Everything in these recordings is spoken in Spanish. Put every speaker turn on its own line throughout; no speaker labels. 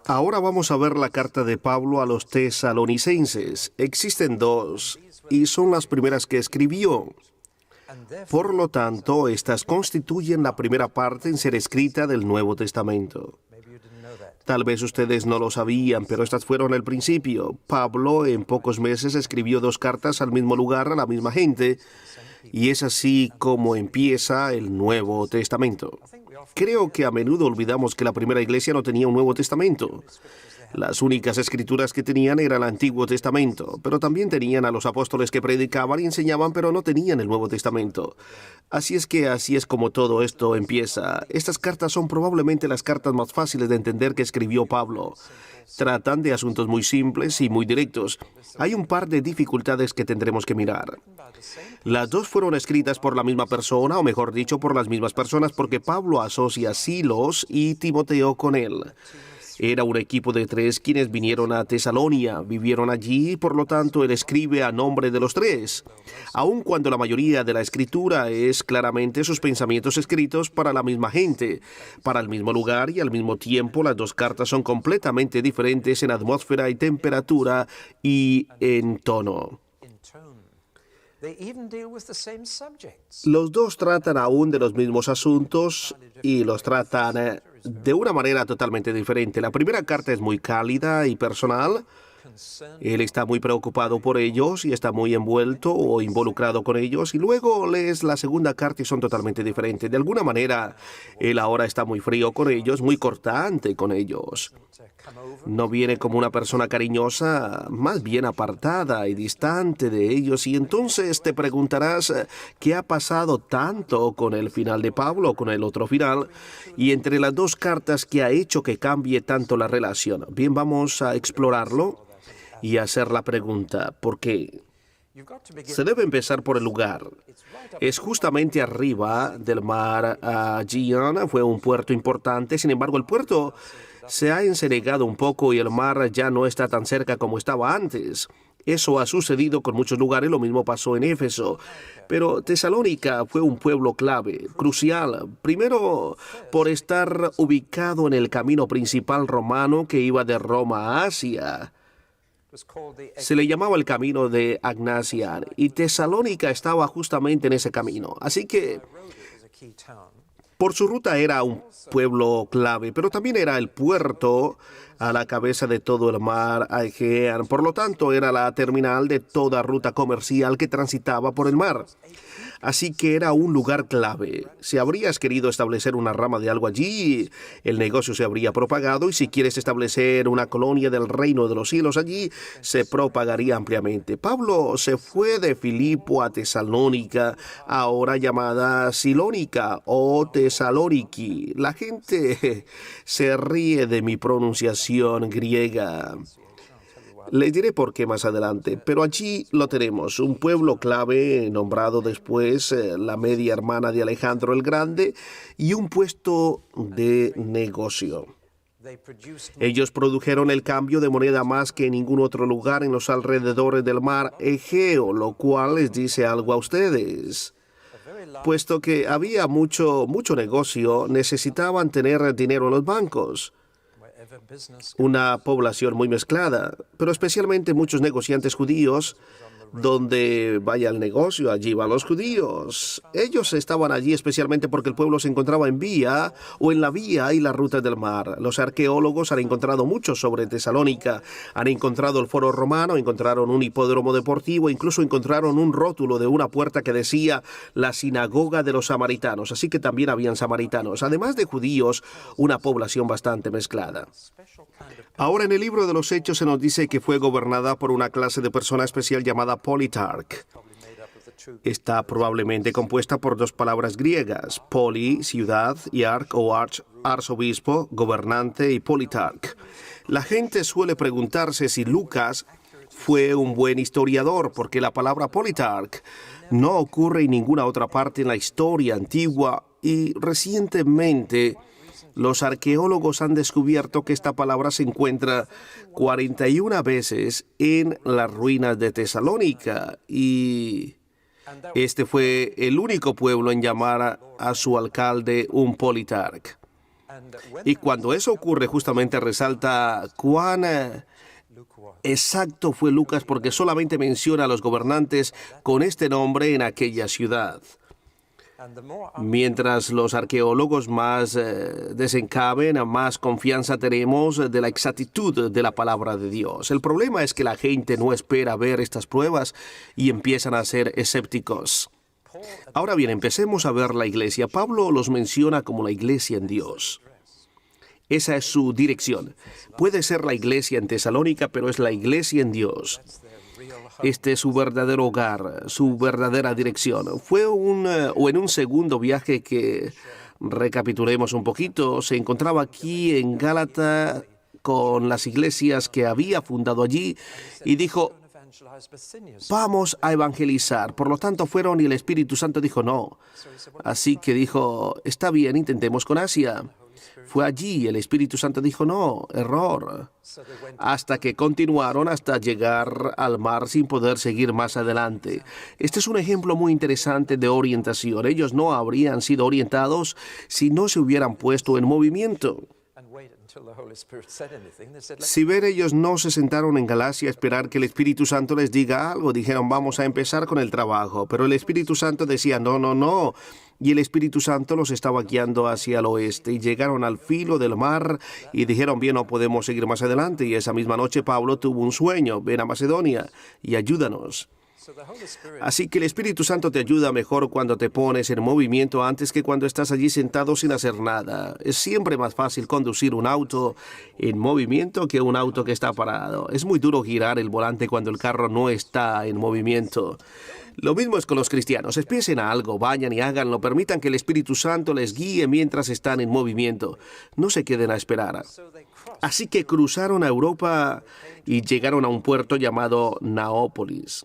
Ahora vamos a ver la carta de Pablo a los tesalonicenses. Existen dos y son las primeras que escribió. Por lo tanto, estas constituyen la primera parte en ser escrita del Nuevo Testamento. Tal vez ustedes no lo sabían, pero estas fueron el principio. Pablo en pocos meses escribió dos cartas al mismo lugar a la misma gente, y es así como empieza el Nuevo Testamento. Creo que a menudo olvidamos que la primera iglesia no tenía un Nuevo Testamento. Las únicas escrituras que tenían era el Antiguo Testamento, pero también tenían a los apóstoles que predicaban y enseñaban, pero no tenían el Nuevo Testamento. Así es como todo esto empieza. Estas cartas son probablemente las cartas más fáciles de entender que escribió Pablo. Tratan de asuntos muy simples y muy directos. Hay un par de dificultades que tendremos que mirar. Las dos fueron escritas por la misma persona, o mejor dicho, por las mismas personas, porque Pablo asocia a Silos y Timoteo con él. Era un equipo de tres quienes vinieron a Tesalonia, vivieron allí y por lo tanto él escribe a nombre de los tres. Aun cuando la mayoría de la escritura es claramente sus pensamientos escritos para la misma gente, para el mismo lugar y al mismo tiempo, las dos cartas son completamente diferentes en atmósfera y temperatura y en tono. Los dos tratan aún de los mismos asuntos y los tratan de una manera totalmente diferente. La primera carta es muy cálida y personal. Él está muy preocupado por ellos y está muy envuelto o involucrado con ellos. Y luego lees la segunda carta y son totalmente diferentes. De alguna manera, él ahora está muy frío con ellos, muy cortante con ellos. No viene como una persona cariñosa, más bien apartada y distante de ellos. Y entonces te preguntarás qué ha pasado tanto con el final de Pablo o con el otro final y entre las dos cartas que ha hecho que cambie tanto la relación. Bien, vamos a explorarlo y hacer la pregunta, ¿por qué? Se debe empezar por el lugar. Es justamente arriba del mar Aegean, fue un puerto importante, sin embargo el puerto se ha encenegado un poco y el mar ya no está tan cerca como estaba antes. Eso ha sucedido con muchos lugares, lo mismo pasó en Éfeso. Pero Tesalónica fue un pueblo clave, crucial. Primero, por estar ubicado en el camino principal romano que iba de Roma a Asia. Se le llamaba el camino de Agnacia y Tesalónica estaba justamente en ese camino. Así que por su ruta era un pueblo clave, pero también era el puerto a la cabeza de todo el mar Aegean. Por lo tanto, era la terminal de toda ruta comercial que transitaba por el mar. Así que era un lugar clave. Si habrías querido establecer una rama de algo allí, el negocio se habría propagado y si quieres establecer una colonia del reino de los cielos allí, se propagaría ampliamente. Pablo se fue de Filipo a Tesalónica, ahora llamada Silónica o Tesaloniki. La gente se ríe de mi pronunciación griega. Les diré por qué más adelante, pero allí lo tenemos, un pueblo clave nombrado después la media hermana de Alejandro el Grande y un puesto de negocio. Ellos produjeron el cambio de moneda más que en ningún otro lugar en los alrededores del mar Egeo, lo cual les dice algo a ustedes. Puesto que había mucho negocio, necesitaban tener dinero en los bancos. Una población muy mezclada, pero especialmente muchos negociantes judíos. Donde vaya el negocio, allí van los judíos. Ellos estaban allí especialmente porque el pueblo se encontraba en vía o en la vía y la ruta del mar. Los arqueólogos han encontrado mucho sobre Tesalónica. Han encontrado el foro romano, encontraron un hipódromo deportivo, incluso encontraron un rótulo de una puerta que decía la sinagoga de los samaritanos. Así que también habían samaritanos. Además de judíos, una población bastante mezclada. Ahora en el libro de los Hechos se nos dice que fue gobernada por una clase de persona especial llamada Politarch. Está probablemente compuesta por dos palabras griegas, poli, ciudad, y arch o arzobispo, gobernante y politarch. La gente suele preguntarse si Lucas fue un buen historiador, porque la palabra politarch no ocurre en ninguna otra parte en la historia antigua y recientemente los arqueólogos han descubierto que esta palabra se encuentra 41 veces en las ruinas de Tesalónica y este fue el único pueblo en llamar a su alcalde un politarca. Y cuando eso ocurre, justamente resalta cuán exacto fue Lucas, porque solamente menciona a los gobernantes con este nombre en aquella ciudad. Mientras los arqueólogos más desencaben, más confianza tenemos de la exactitud de la palabra de Dios. El problema es que la gente no espera ver estas pruebas y empiezan a ser escépticos. Ahora bien, empecemos a ver la iglesia. Pablo los menciona como la iglesia en Dios. Esa es su dirección. Puede ser la iglesia en Tesalónica, pero es la iglesia en Dios. Este es su verdadero hogar, su verdadera dirección. Fue en un segundo viaje que, recapitulemos un poquito, se encontraba aquí en Gálata con las iglesias que había fundado allí y dijo: vamos a evangelizar. Por lo tanto, fueron y el Espíritu Santo dijo no. Así que dijo: está bien, intentemos con Asia. Fue allí y el Espíritu Santo dijo no, error. Hasta que continuaron hasta llegar al mar sin poder seguir más adelante. Este es un ejemplo muy interesante de orientación. Ellos no habrían sido orientados si no se hubieran puesto en movimiento. Si ven, ellos no se sentaron en Galacia a esperar que el Espíritu Santo les diga algo. Dijeron: vamos a empezar con el trabajo. Pero el Espíritu Santo decía: no, no, no. Y el Espíritu Santo los estaba guiando hacia el oeste y llegaron al filo del mar y dijeron: bien, no podemos seguir más adelante. Y esa misma noche Pablo tuvo un sueño: ven a Macedonia y ayúdanos. Así que el Espíritu Santo te ayuda mejor cuando te pones en movimiento antes que cuando estás allí sentado sin hacer nada. Es siempre más fácil conducir un auto en movimiento que un auto que está parado. Es muy duro girar el volante cuando el carro no está en movimiento. Lo mismo es con los cristianos. Empiecen a algo, vayan y háganlo. Permitan que el Espíritu Santo les guíe mientras están en movimiento. No se queden a esperar. Así que cruzaron a Europa y llegaron a un puerto llamado Neápolis.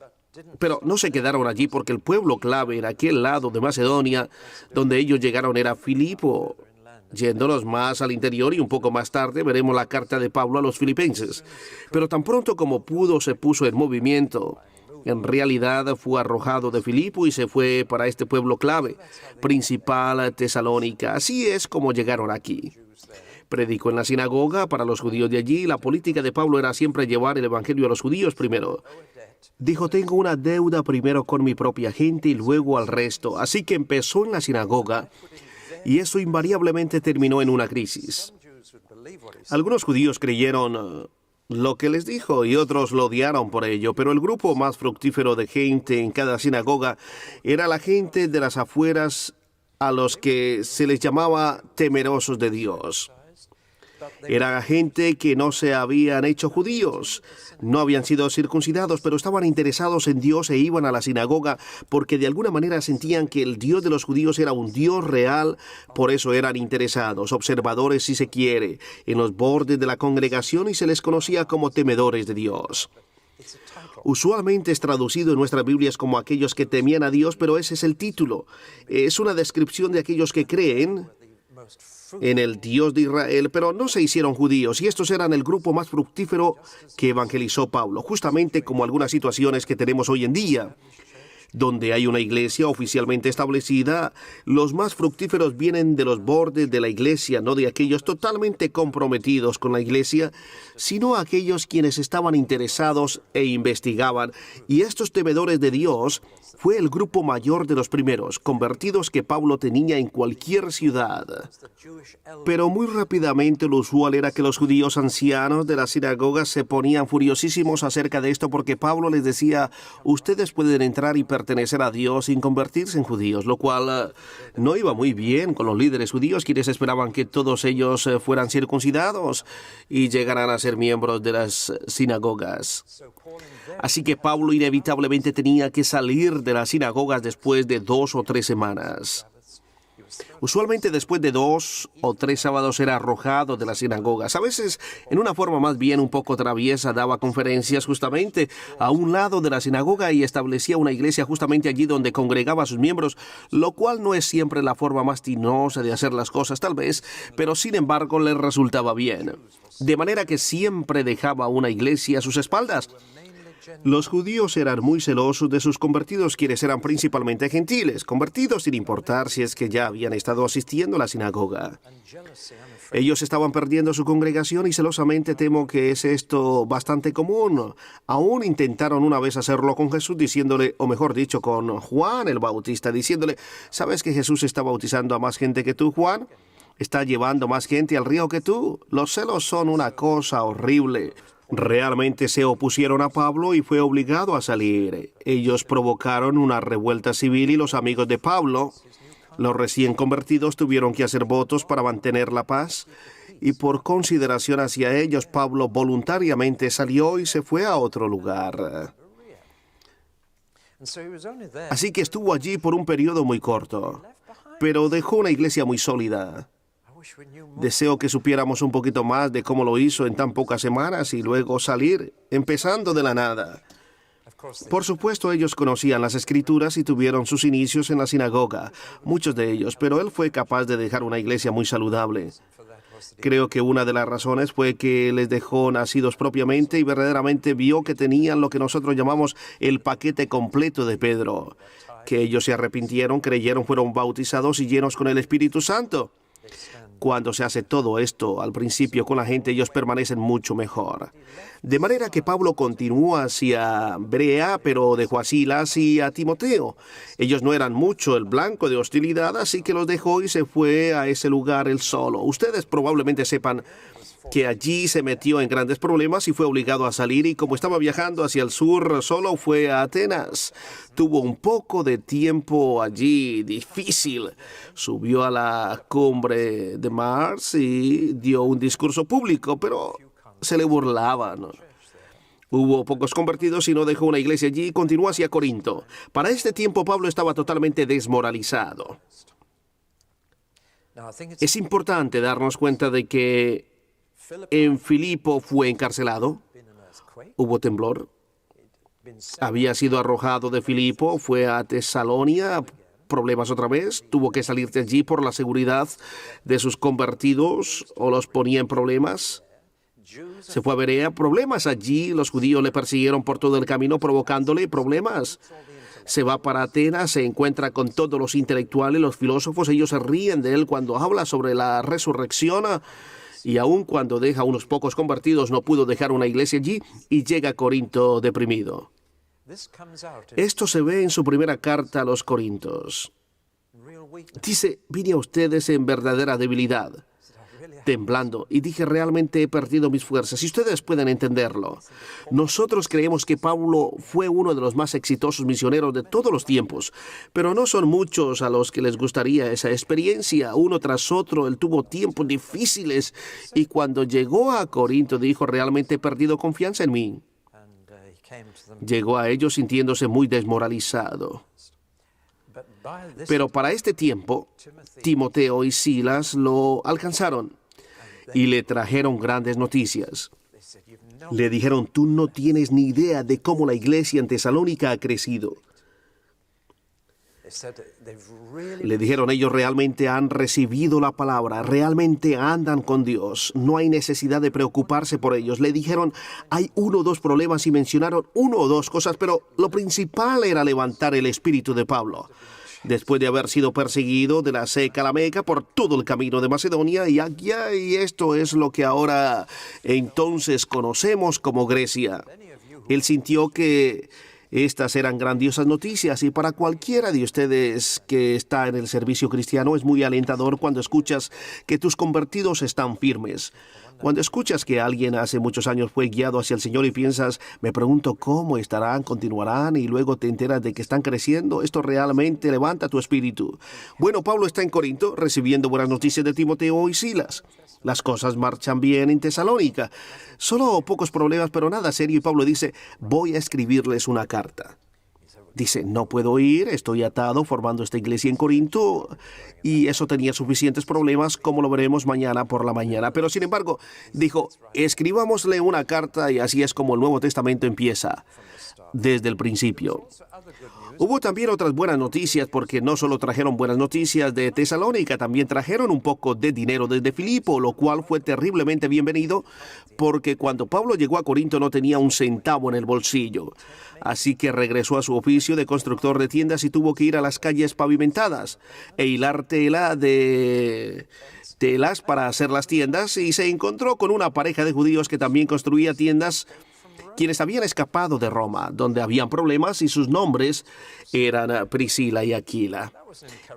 Pero no se quedaron allí porque el pueblo clave en aquel lado de Macedonia, donde ellos llegaron, era Filipo. Yéndonos más al interior y un poco más tarde veremos la carta de Pablo a los filipenses. Pero tan pronto como pudo se puso en movimiento. En realidad fue arrojado de Filipo y se fue para este pueblo clave, principal Tesalónica. Así es como llegaron aquí. Predicó en la sinagoga para los judíos de allí. La política de Pablo era siempre llevar el evangelio a los judíos primero. Dijo: tengo una deuda primero con mi propia gente y luego al resto. Así que empezó en la sinagoga y eso invariablemente terminó en una crisis. Algunos judíos creyeron lo que les dijo y otros lo odiaron por ello, pero el grupo más fructífero de gente en cada sinagoga era la gente de las afueras, a los que se les llamaba temerosos de Dios. Era gente que no se habían hecho judíos, no habían sido circuncidados, pero estaban interesados en Dios e iban a la sinagoga porque de alguna manera sentían que el Dios de los judíos era un Dios real. Por eso eran interesados, observadores si se quiere, en los bordes de la congregación, y se les conocía como temedores de Dios. Usualmente es traducido en nuestras Biblias como aquellos que temían a Dios, pero ese es el título. Es una descripción de aquellos que creen en el Dios de Israel, pero no se hicieron judíos, y estos eran el grupo más fructífero que evangelizó Pablo, justamente como algunas situaciones que tenemos hoy en día. Donde hay una iglesia oficialmente establecida, los más fructíferos vienen de los bordes de la iglesia, no de aquellos totalmente comprometidos con la iglesia, sino aquellos quienes estaban interesados e investigaban. Y estos temedores de Dios fue el grupo mayor de los primeros convertidos que Pablo tenía en cualquier ciudad. Pero muy rápidamente lo usual era que los judíos ancianos de las sinagogas se ponían furiosísimos acerca de esto porque Pablo les decía: ustedes pueden entrar y pertenecer a Dios sin convertirse en judíos, lo cual no iba muy bien con los líderes judíos, quienes esperaban que todos ellos fueran circuncidados y llegaran a ser miembros de las sinagogas. Así que Pablo inevitablemente tenía que salir de las sinagogas después de 2 o 3 semanas. Usualmente después de 2 o 3 sábados era arrojado de las sinagogas. A veces, en una forma más bien un poco traviesa, daba conferencias justamente a un lado de la sinagoga y establecía una iglesia justamente allí donde congregaba a sus miembros, lo cual no es siempre la forma más tinosa de hacer las cosas, tal vez, pero sin embargo le resultaba bien. De manera que siempre dejaba una iglesia a sus espaldas. Los judíos eran muy celosos de sus convertidos, quienes eran principalmente gentiles, convertidos sin importar si es que ya habían estado asistiendo a la sinagoga. Ellos estaban perdiendo su congregación y celosamente temo que es esto bastante común. Aún intentaron una vez hacerlo con Jesús diciéndole, o mejor dicho, con Juan el Bautista, diciéndole, ¿sabes que Jesús está bautizando a más gente que tú, Juan? ¿Está llevando más gente al río que tú? Los celos son una cosa horrible. Realmente se opusieron a Pablo y fue obligado a salir. Ellos provocaron una revuelta civil y los amigos de Pablo, los recién convertidos, tuvieron que hacer votos para mantener la paz. Y por consideración hacia ellos, Pablo voluntariamente salió y se fue a otro lugar. Así que estuvo allí por un periodo muy corto, pero dejó una iglesia muy sólida. Deseo que supiéramos un poquito más de cómo lo hizo en tan pocas semanas y luego salir, empezando de la nada. Por supuesto, ellos conocían las Escrituras y tuvieron sus inicios en la sinagoga, muchos de ellos, pero él fue capaz de dejar una iglesia muy saludable. Creo que una de las razones fue que les dejó nacidos propiamente y verdaderamente vio que tenían lo que nosotros llamamos el paquete completo de Pedro, que ellos se arrepintieron, creyeron, fueron bautizados y llenos con el Espíritu Santo. Cuando se hace todo esto al principio con la gente, ellos permanecen mucho mejor. De manera que Pablo continúa hacia Berea, pero dejó a Silas y a Timoteo. Ellos no eran mucho el blanco de hostilidad, así que los dejó y se fue a ese lugar él solo. Ustedes probablemente sepan que allí se metió en grandes problemas y fue obligado a salir, y como estaba viajando hacia el sur, solo fue a Atenas. Tuvo un poco de tiempo allí difícil. Subió a la cumbre de Mars y dio un discurso público, pero se le burlaban. Hubo pocos convertidos y no dejó una iglesia allí y continuó hacia Corinto. Para este tiempo Pablo estaba totalmente desmoralizado. Es importante darnos cuenta de que en Filipo fue encarcelado, hubo temblor, había sido arrojado de Filipo, fue a Tesalónica, problemas otra vez, tuvo que salir de allí por la seguridad de sus convertidos o los ponía en problemas. Se fue a Berea, problemas allí, los judíos le persiguieron por todo el camino provocándole problemas. Se va para Atenas, se encuentra con todos los intelectuales, los filósofos, ellos se ríen de él cuando habla sobre la resurrección. Y aun cuando deja unos pocos convertidos, no pudo dejar una iglesia allí y llega a Corinto deprimido. Esto se ve en su primera carta a los Corintios. Dice, vine a ustedes en verdadera debilidad, temblando, y dije, realmente he perdido mis fuerzas. Y ustedes pueden entenderlo. Nosotros creemos que Pablo fue uno de los más exitosos misioneros de todos los tiempos, pero no son muchos a los que les gustaría esa experiencia. Uno tras otro, él tuvo tiempos difíciles, y cuando llegó a Corinto dijo, realmente he perdido confianza en mí. Llegó a ellos sintiéndose muy desmoralizado. Pero para este tiempo, Timoteo y Silas lo alcanzaron y le trajeron grandes noticias. Le dijeron, tú no tienes ni idea de cómo la iglesia en Tesalónica ha crecido. Le dijeron, ellos realmente han recibido la palabra, realmente andan con Dios, no hay necesidad de preocuparse por ellos. Le dijeron, hay uno o dos problemas y mencionaron uno o dos cosas, pero lo principal era levantar el espíritu de Pablo. Después de haber sido perseguido de la Seca a la Meca por todo el camino de Macedonia y Asia, y esto es lo que ahora entonces conocemos como Grecia. Él sintió que estas eran grandiosas noticias, y para cualquiera de ustedes que está en el servicio cristiano es muy alentador cuando escuchas que tus convertidos están firmes. Cuando escuchas que alguien hace muchos años fue guiado hacia el Señor y piensas, me pregunto cómo estarán, continuarán, y luego te enteras de que están creciendo, esto realmente levanta tu espíritu. Bueno, Pablo está en Corinto recibiendo buenas noticias de Timoteo y Silas. Las cosas marchan bien en Tesalónica. Solo pocos problemas, pero nada serio, y Pablo dice, voy a escribirles una carta. Dice, no puedo ir, estoy atado formando esta iglesia en Corinto, y eso tenía suficientes problemas, como lo veremos mañana por la mañana. Pero sin embargo, dijo, escribámosle una carta, y así es como el Nuevo Testamento empieza. desde el principio. Hubo también otras buenas noticias, porque no solo trajeron buenas noticias de Tesalónica, también trajeron un poco de dinero desde Filipo, lo cual fue terriblemente bienvenido, porque cuando Pablo llegó a Corinto no tenía un centavo en el bolsillo. Así que regresó a su oficio de constructor de tiendas y tuvo que ir a las calles pavimentadas e hilar telas para hacer las tiendas, y se encontró con una pareja de judíos que también construía tiendas, quienes habían escapado de Roma, donde habían problemas, y sus nombres eran Priscila y Aquila.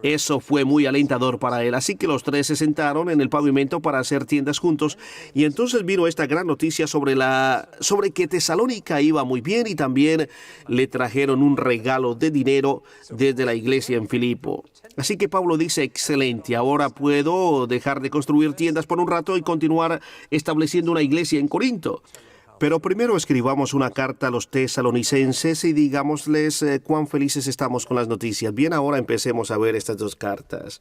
Eso fue muy alentador para él, así que los tres se sentaron en el pavimento para hacer tiendas juntos, y entonces vino esta gran noticia sobre que Tesalónica iba muy bien, y también le trajeron un regalo de dinero desde la iglesia en Filipo. Así que Pablo dice: excelente, ahora puedo dejar de construir tiendas por un rato y continuar estableciendo una iglesia en Corinto. Pero primero escribamos una carta a los tesalonicenses y digámosles cuán felices estamos con las noticias. Bien, ahora empecemos a ver estas dos cartas.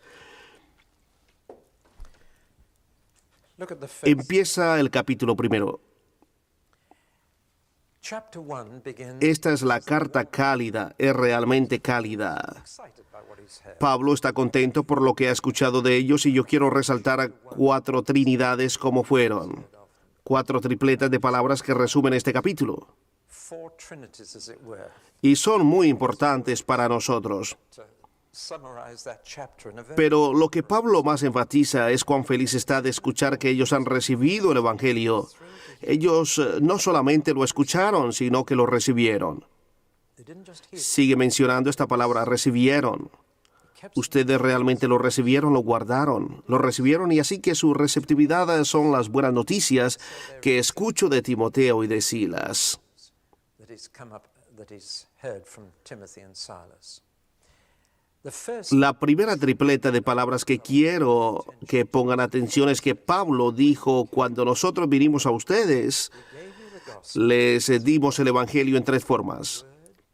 Empieza el capítulo primero. Esta es la carta cálida, es realmente cálida. Pablo está contento por lo que ha escuchado de ellos, y yo quiero resaltar 4 trinidades como fueron. 4 tripletas de palabras que resumen este capítulo. Y son muy importantes para nosotros. Pero lo que Pablo más enfatiza es cuán feliz está de escuchar que ellos han recibido el Evangelio. Ellos no solamente lo escucharon, sino que lo recibieron. Sigue mencionando esta palabra, recibieron. Ustedes realmente lo recibieron, lo recibieron, y así que su receptividad son las buenas noticias que escucho de Timoteo y de Silas. La primera tripleta de palabras que quiero que pongan atención es que Pablo dijo: cuando nosotros vinimos a ustedes, les dimos el Evangelio en 3 formas: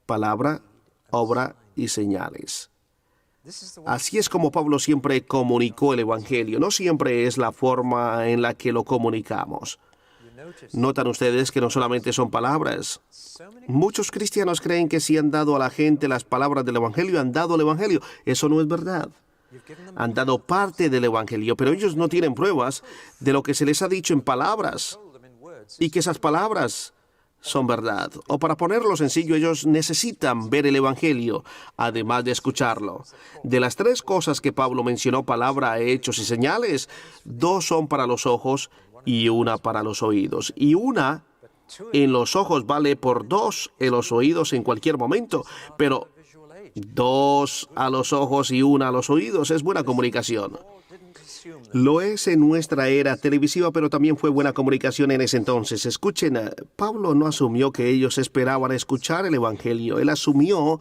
palabra, obra y señales. Así es como Pablo siempre comunicó el Evangelio. No siempre es la forma en la que lo comunicamos. Notan ustedes que no solamente son palabras. Muchos cristianos creen que si han dado a la gente las palabras del Evangelio, han dado el Evangelio. Eso no es verdad. Han dado parte del Evangelio, pero ellos no tienen pruebas de lo que se les ha dicho en palabras, y que esas palabras son verdad. O para ponerlo sencillo, ellos necesitan ver el Evangelio, además de escucharlo. De las 3 cosas que Pablo mencionó, palabra, hechos y señales, 2 son para los ojos y 1 para los oídos. Y 1 en los ojos vale por 2 en los oídos en cualquier momento, pero 2 a los ojos y 1 a los oídos es buena comunicación. Lo es en nuestra era televisiva, pero también fue buena comunicación en ese entonces. Escuchen, Pablo no asumió que ellos esperaban escuchar el Evangelio. Él asumió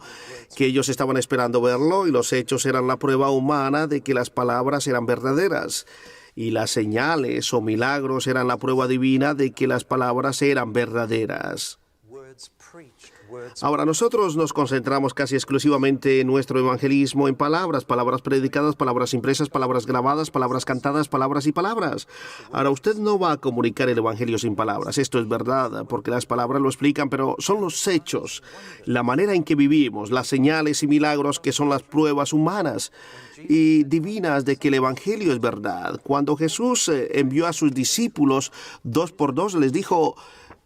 que ellos estaban esperando verlo, y los hechos eran la prueba humana de que las palabras eran verdaderas. Y las señales o milagros eran la prueba divina de que las palabras eran verdaderas. Ahora, nosotros nos concentramos casi exclusivamente en nuestro evangelismo en palabras predicadas, palabras impresas, palabras grabadas, palabras cantadas, palabras y palabras. Ahora, usted no va a comunicar el evangelio sin palabras. Esto es verdad, porque las palabras lo explican, pero son los hechos, la manera en que vivimos, las señales y milagros que son las pruebas humanas y divinas de que el evangelio es verdad. Cuando Jesús envió a sus discípulos 2 por 2, les dijo: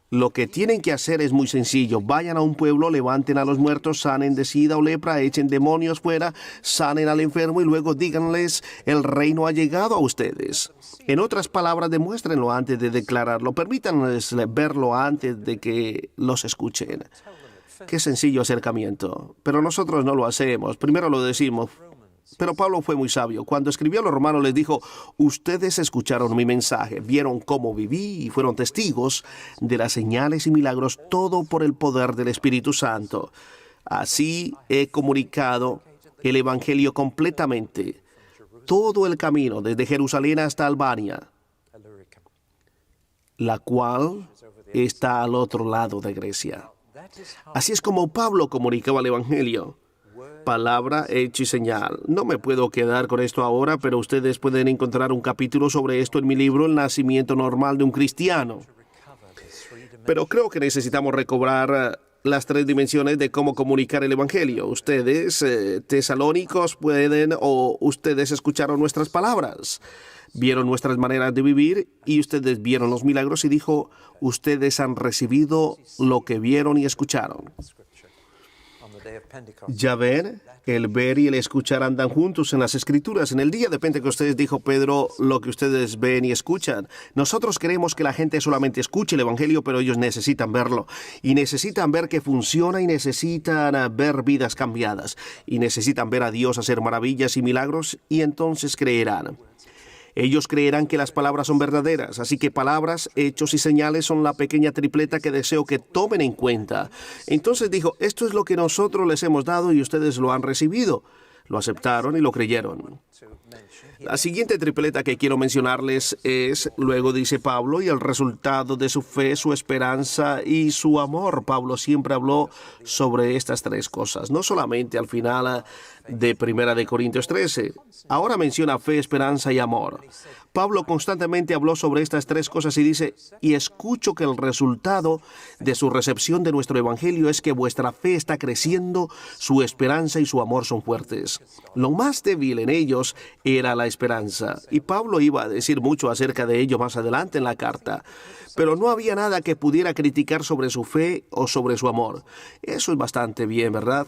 lo que tienen que hacer es muy sencillo. Vayan a un pueblo, levanten a los muertos, sanen de sida o lepra, echen demonios fuera, sanen al enfermo, y luego díganles: el reino ha llegado a ustedes. En otras palabras, demuéstrenlo antes de declararlo. Permítanles verlo antes de que los escuchen. Qué sencillo acercamiento. Pero nosotros no lo hacemos. Primero lo decimos. Pero Pablo fue muy sabio. Cuando escribió a los romanos les dijo: ustedes escucharon mi mensaje, vieron cómo viví y fueron testigos de las señales y milagros, todo por el poder del Espíritu Santo. Así he comunicado el Evangelio completamente, todo el camino desde Jerusalén hasta Albania, la cual está al otro lado de Grecia. Así es como Pablo comunicaba el Evangelio. Palabra, hecho y señal. No me puedo quedar con esto ahora, pero ustedes pueden encontrar un capítulo sobre esto en mi libro, El nacimiento normal de un cristiano. Pero creo que necesitamos recobrar las tres dimensiones de cómo comunicar el Evangelio. Ustedes, tesalónicos, pueden o ustedes escucharon nuestras palabras, vieron nuestras maneras de vivir y ustedes vieron los milagros y dijo, ustedes han recibido lo que vieron y escucharon. Ya ven, el ver y el escuchar andan juntos en las Escrituras. En el día de Pentecostés dijo Pedro lo que ustedes ven y escuchan. Nosotros queremos que la gente solamente escuche el Evangelio, pero ellos necesitan verlo. Y necesitan ver que funciona y necesitan ver vidas cambiadas. Y necesitan ver a Dios hacer maravillas y milagros y entonces creerán. Ellos creerán que las palabras son verdaderas, así que palabras, hechos y señales son la pequeña tripleta que deseo que tomen en cuenta. Entonces dijo, esto es lo que nosotros les hemos dado y ustedes lo han recibido. Lo aceptaron y lo creyeron. La siguiente tripleta que quiero mencionarles es, luego dice Pablo, y el resultado de su fe, su esperanza y su amor. Pablo siempre habló sobre estas tres cosas, no solamente al final de 1 de Corintios 13. Ahora menciona fe, esperanza y amor. Pablo constantemente habló sobre estas tres cosas y dice, y escucho que el resultado de su recepción de nuestro evangelio es que vuestra fe está creciendo, su esperanza y su amor son fuertes. Lo más débil en ellos era la esperanza, y Pablo iba a decir mucho acerca de ello más adelante en la carta. Pero no había nada que pudiera criticar sobre su fe o sobre su amor. Eso es bastante bien, ¿verdad?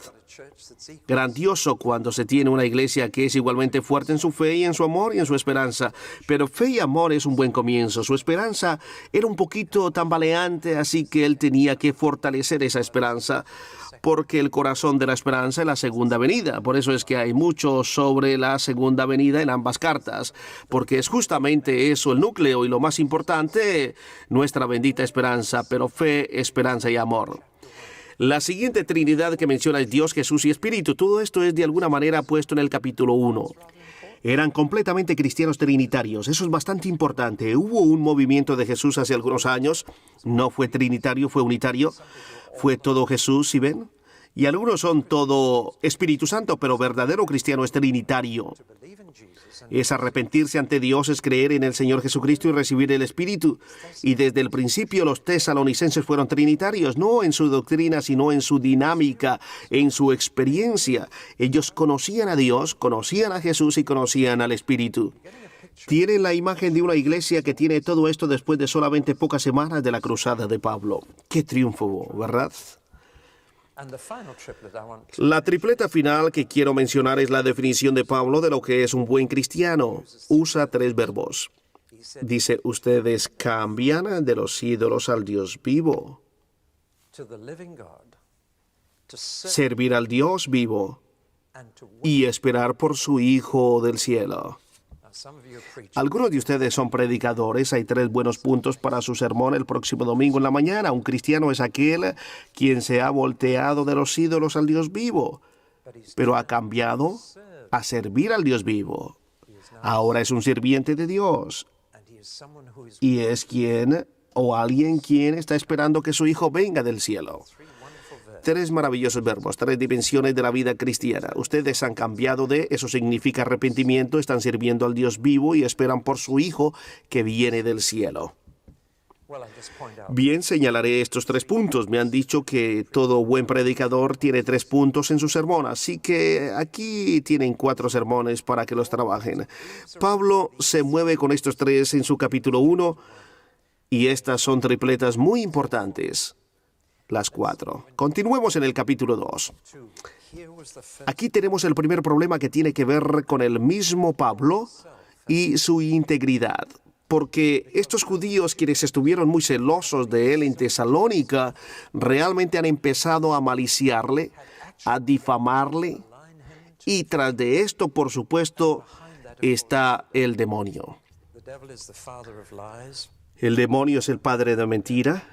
Grandioso cuando se tiene una iglesia que es igualmente fuerte en su fe y en su amor y en su esperanza. Pero fe y amor es un buen comienzo. Su esperanza era un poquito tambaleante, así que él tenía que fortalecer esa esperanza, porque el corazón de la esperanza es la segunda venida. Por eso es que hay mucho sobre la segunda venida en ambas cartas, porque es justamente eso el núcleo y lo más importante, nuestra bendita esperanza, pero fe, esperanza y amor. La siguiente Trinidad que menciona es Dios, Jesús y Espíritu. Todo esto es de alguna manera puesto en el capítulo 1. Eran completamente cristianos trinitarios. Eso es bastante importante. Hubo un movimiento de Jesús hace algunos años. No fue trinitario, fue unitario. Fue todo Jesús, ¿sí ven? Y algunos son todo Espíritu Santo, pero verdadero cristiano es trinitario. Es arrepentirse ante Dios, es creer en el Señor Jesucristo y recibir el Espíritu. Y desde el principio los tesalonicenses fueron trinitarios, no en su doctrina, sino en su dinámica, en su experiencia. Ellos conocían a Dios, conocían a Jesús y conocían al Espíritu. Tienen la imagen de una iglesia que tiene todo esto después de solamente pocas semanas de la cruzada de Pablo. ¡Qué triunfo!, ¿verdad? La tripleta final que quiero mencionar es la definición de Pablo de lo que es un buen cristiano. Usa tres verbos. Dice, ustedes cambian de los ídolos al Dios vivo. Servir al Dios vivo y esperar por su Hijo del cielo. Algunos de ustedes son predicadores. Hay tres buenos puntos para su sermón el próximo domingo en la mañana. Un cristiano es aquel quien se ha volteado de los ídolos al Dios vivo, pero ha cambiado a servir al Dios vivo. Ahora es un sirviente de Dios y es quien o alguien quien está esperando que su Hijo venga del cielo. Tres maravillosos verbos, tres dimensiones de la vida cristiana. Ustedes han cambiado eso significa arrepentimiento, están sirviendo al Dios vivo y esperan por su Hijo que viene del cielo. Bien, señalaré estos tres puntos. Me han dicho que todo buen predicador tiene 3 puntos en su sermón, así que aquí tienen 4 sermones para que los trabajen. Pablo se mueve con estos 3 en su capítulo 1 y estas son tripletas muy importantes. Las 4. Continuemos en el capítulo 2. Aquí tenemos el primer problema que tiene que ver con el mismo Pablo y su integridad. Porque estos judíos, quienes estuvieron muy celosos de él en Tesalónica, realmente han empezado a maliciarle, a difamarle. Y tras de esto, por supuesto, está el demonio. El demonio es el padre de mentira.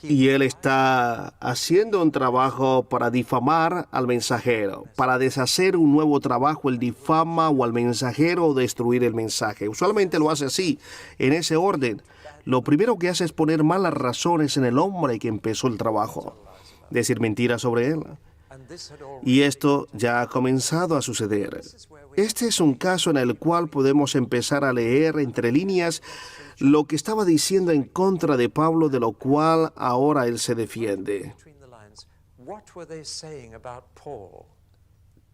Y él está haciendo un trabajo para difamar al mensajero. Para deshacer un nuevo trabajo, él difama o al mensajero o destruir el mensaje. Usualmente lo hace así, en ese orden. Lo primero que hace es poner malas razones en el hombre que empezó el trabajo. Decir mentiras sobre él. Y esto ya ha comenzado a suceder. Este es un caso en el cual podemos empezar a leer entre líneas lo que estaba diciendo en contra de Pablo, de lo cual ahora él se defiende.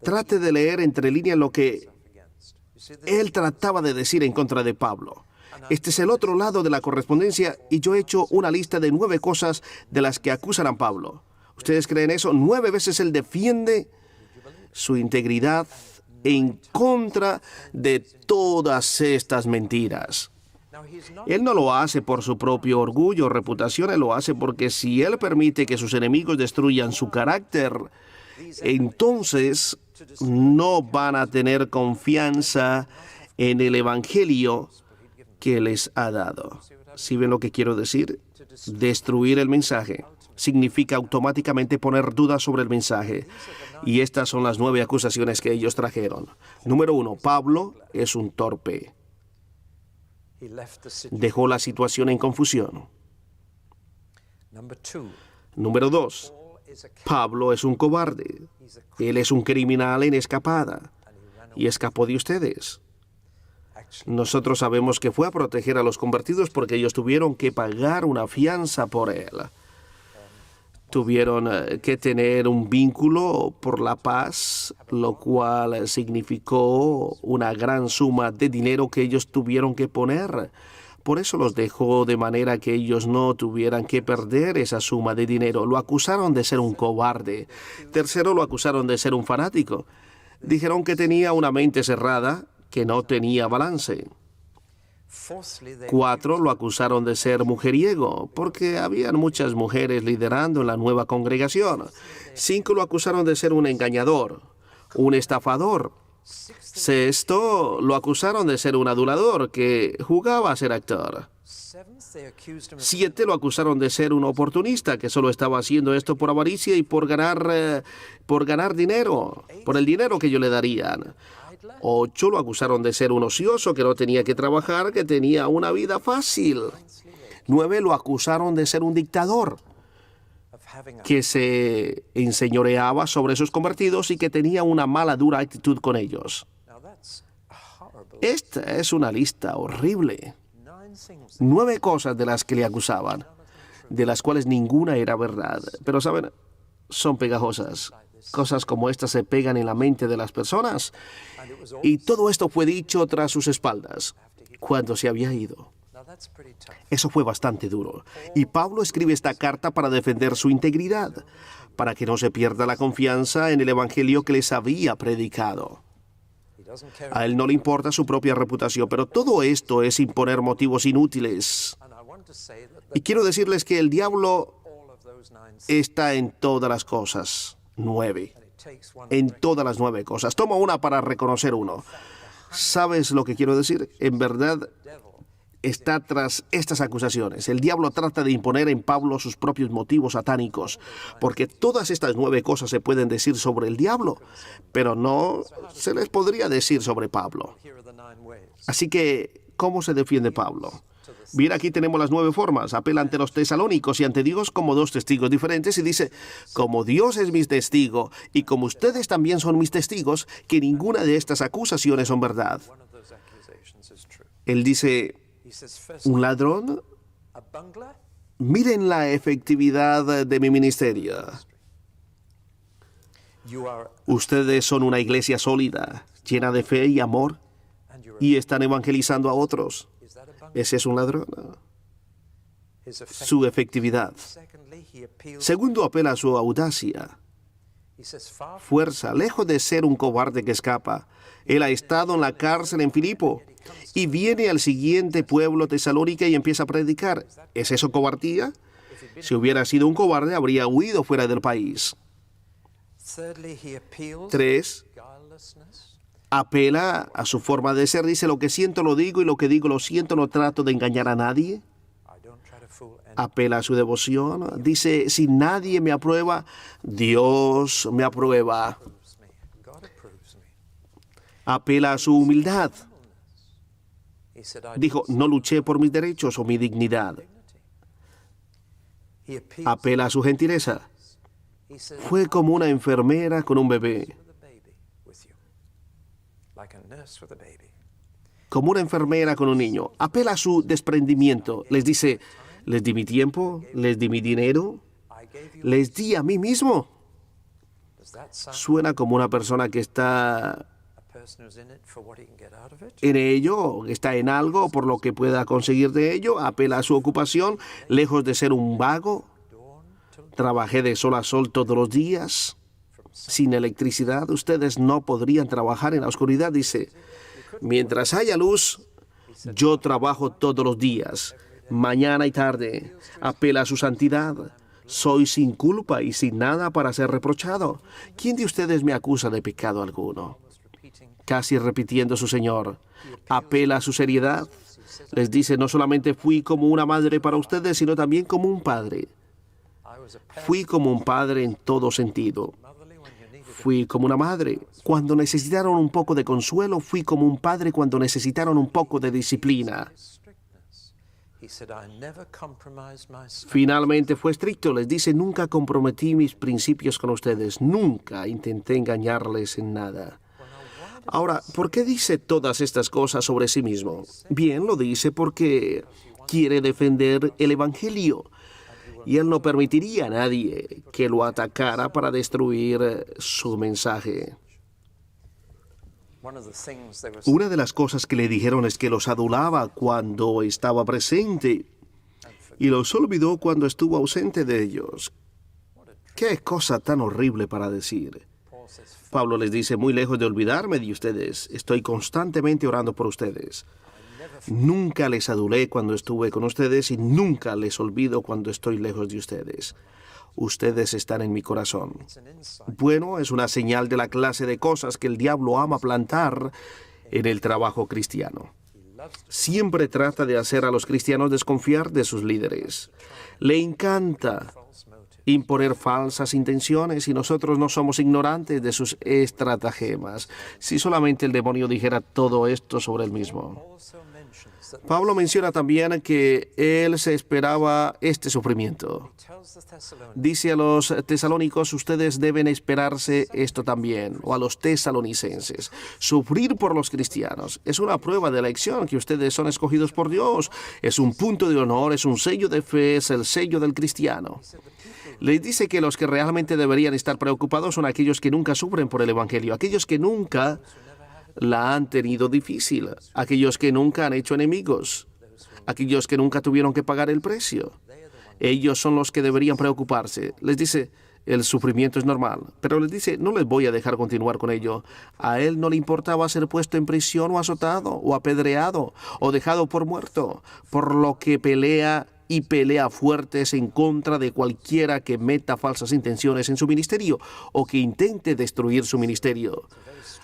Trate de leer entre líneas lo que él trataba de decir en contra de Pablo. Este es el otro lado de la correspondencia y yo he hecho una lista de 9 cosas de las que acusan a Pablo. ¿Ustedes creen eso? 9 veces él defiende su integridad en contra de todas estas mentiras. Él no lo hace por su propio orgullo o reputación, él lo hace porque si él permite que sus enemigos destruyan su carácter, entonces no van a tener confianza en el evangelio que les ha dado. ¿Sí ven lo que quiero decir? Destruir el mensaje significa automáticamente poner dudas sobre el mensaje. Y estas son las 9 acusaciones que ellos trajeron. Número 1, Pablo es un torpe. Dejó la situación en confusión. Número 2, Pablo es un cobarde. Él es un criminal en escapada y escapó de ustedes. Nosotros sabemos que fue a proteger a los convertidos porque ellos tuvieron que pagar una fianza por él. Tuvieron que tener un vínculo por la paz, lo cual significó una gran suma de dinero que ellos tuvieron que poner. Por eso los dejó de manera que ellos no tuvieran que perder esa suma de dinero. Lo acusaron de ser un cobarde. Tercero, lo acusaron de ser un fanático. Dijeron que tenía una mente cerrada, que no tenía balance. 4, lo acusaron de ser mujeriego, porque habían muchas mujeres liderando en la nueva congregación. 5, lo acusaron de ser un engañador, un estafador. 6, lo acusaron de ser un adulador que jugaba a ser actor. 7, lo acusaron de ser un oportunista que solo estaba haciendo esto por avaricia y por ganar dinero, por el dinero que ellos le darían. 8, lo acusaron de ser un ocioso que no tenía que trabajar, que tenía una vida fácil. 9, lo acusaron de ser un dictador que se enseñoreaba sobre sus convertidos y que tenía una mala, dura actitud con ellos. Esta es una lista horrible. 9 cosas de las que le acusaban, de las cuales ninguna era verdad. Pero, ¿saben? Son pegajosas. Cosas como estas se pegan en la mente de las personas. Y todo esto fue dicho tras sus espaldas, cuando se había ido. Eso fue bastante duro. Y Pablo escribe esta carta para defender su integridad, para que no se pierda la confianza en el evangelio que les había predicado. A él no le importa su propia reputación, pero todo esto es imponer motivos inútiles. Y quiero decirles que el diablo está en todas las cosas. 9. En todas las 9 cosas. Toma una para reconocer uno. ¿Sabes lo que quiero decir? En verdad, está tras estas acusaciones. El diablo trata de imponer en Pablo sus propios motivos satánicos, porque todas estas 9 cosas se pueden decir sobre el diablo, pero no se les podría decir sobre Pablo. Así que, ¿cómo se defiende Pablo? Bien, aquí tenemos las 9 formas. Apela ante los tesalónicos y ante Dios como 2 testigos diferentes y dice, como Dios es mi testigo y como ustedes también son mis testigos, que ninguna de estas acusaciones son verdad. Él dice, ¿un ladrón? Miren la efectividad de mi ministerio. Ustedes son una iglesia sólida, llena de fe y amor, y están evangelizando a otros. ¿Ese es un ladrón? Su efectividad. Segundo, apela a su audacia. Fuerza, lejos de ser un cobarde que escapa. Él ha estado en la cárcel en Filipo y viene al siguiente pueblo, Tesalónica, y empieza a predicar. ¿Es eso cobardía? Si hubiera sido un cobarde, habría huido fuera del país. 3. Apela a su forma de ser. Dice, lo que siento lo digo y lo que digo lo siento, no trato de engañar a nadie. Apela a su devoción. Dice, si nadie me aprueba, Dios me aprueba. Apela a su humildad. Dijo, no luché por mis derechos o mi dignidad. Apela a su gentileza. Fue como una enfermera con un bebé. como una enfermera con un niño. Apela a su desprendimiento. Les dice, les di mi tiempo, les di mi dinero, les di a mí mismo. Suena como una persona que está en ello, está en algo por lo que pueda conseguir de ello. Apela a su ocupación, lejos de ser un vago. Trabajé de sol a sol todos los días. Sin electricidad, ustedes no podrían trabajar en la oscuridad. Dice, mientras haya luz, yo trabajo todos los días, mañana y tarde. Apela a su santidad. Soy sin culpa y sin nada para ser reprochado. ¿Quién de ustedes me acusa de pecado alguno? Casi repitiendo su Señor. Apela a su seriedad. Les dice, no solamente fui como una madre para ustedes, sino también como un padre. Fui como un padre en todo sentido. Fui como una madre. Cuando necesitaron un poco de consuelo, fui como un padre cuando necesitaron un poco de disciplina. Finalmente fue estricto. Les dice, nunca comprometí mis principios con ustedes. Nunca intenté engañarles en nada. Ahora, ¿por qué dice todas estas cosas sobre sí mismo? Bien, lo dice porque quiere defender el Evangelio. Y él no permitiría a nadie que lo atacara para destruir su mensaje. Una de las cosas que le dijeron es que los adulaba cuando estaba presente y los olvidó cuando estuvo ausente de ellos. ¡Qué cosa tan horrible para decir! Pablo les dice, muy lejos de olvidarme de ustedes, estoy constantemente orando por ustedes. Nunca les adulé cuando estuve con ustedes y nunca les olvido cuando estoy lejos de ustedes. Ustedes están en mi corazón. Bueno, es una señal de la clase de cosas que el diablo ama plantar en el trabajo cristiano. Siempre trata de hacer a los cristianos desconfiar de sus líderes. Le encanta imponer falsas intenciones y nosotros no somos ignorantes de sus estratagemas. Si solamente el demonio dijera todo esto sobre él mismo. Pablo menciona también que él se esperaba este sufrimiento. Dice a los tesalónicos, ustedes deben esperarse esto también, o a los tesalonicenses. Sufrir por los cristianos es una prueba de elección, que ustedes son escogidos por Dios. Es un punto de honor, es un sello de fe, es el sello del cristiano. Les dice que los que realmente deberían estar preocupados son aquellos que nunca sufren por el Evangelio, aquellos que nunca la han tenido difícil, aquellos que nunca han hecho enemigos, aquellos que nunca tuvieron que pagar el precio. Ellos son los que deberían preocuparse. Les dice, el sufrimiento es normal, pero les dice, no les voy a dejar continuar con ello. A él no le importaba ser puesto en prisión o azotado o apedreado o dejado por muerto, por lo que pelea y pelea fuertes en contra de cualquiera que meta falsas intenciones en su ministerio o que intente destruir su ministerio.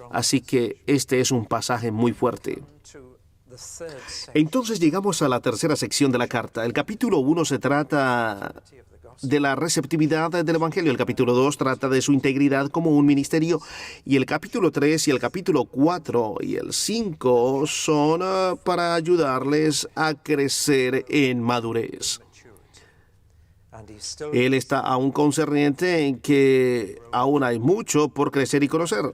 Así que este es un pasaje muy fuerte. Entonces llegamos a la tercera sección de la carta. El capítulo 1 se trata de la receptividad del Evangelio. El capítulo 2 trata de su integridad como un ministerio. Y el capítulo 3 y el capítulo 4 y el 5 son para ayudarles a crecer en madurez. Él está aún concerniente en que aún hay mucho por crecer y conocer.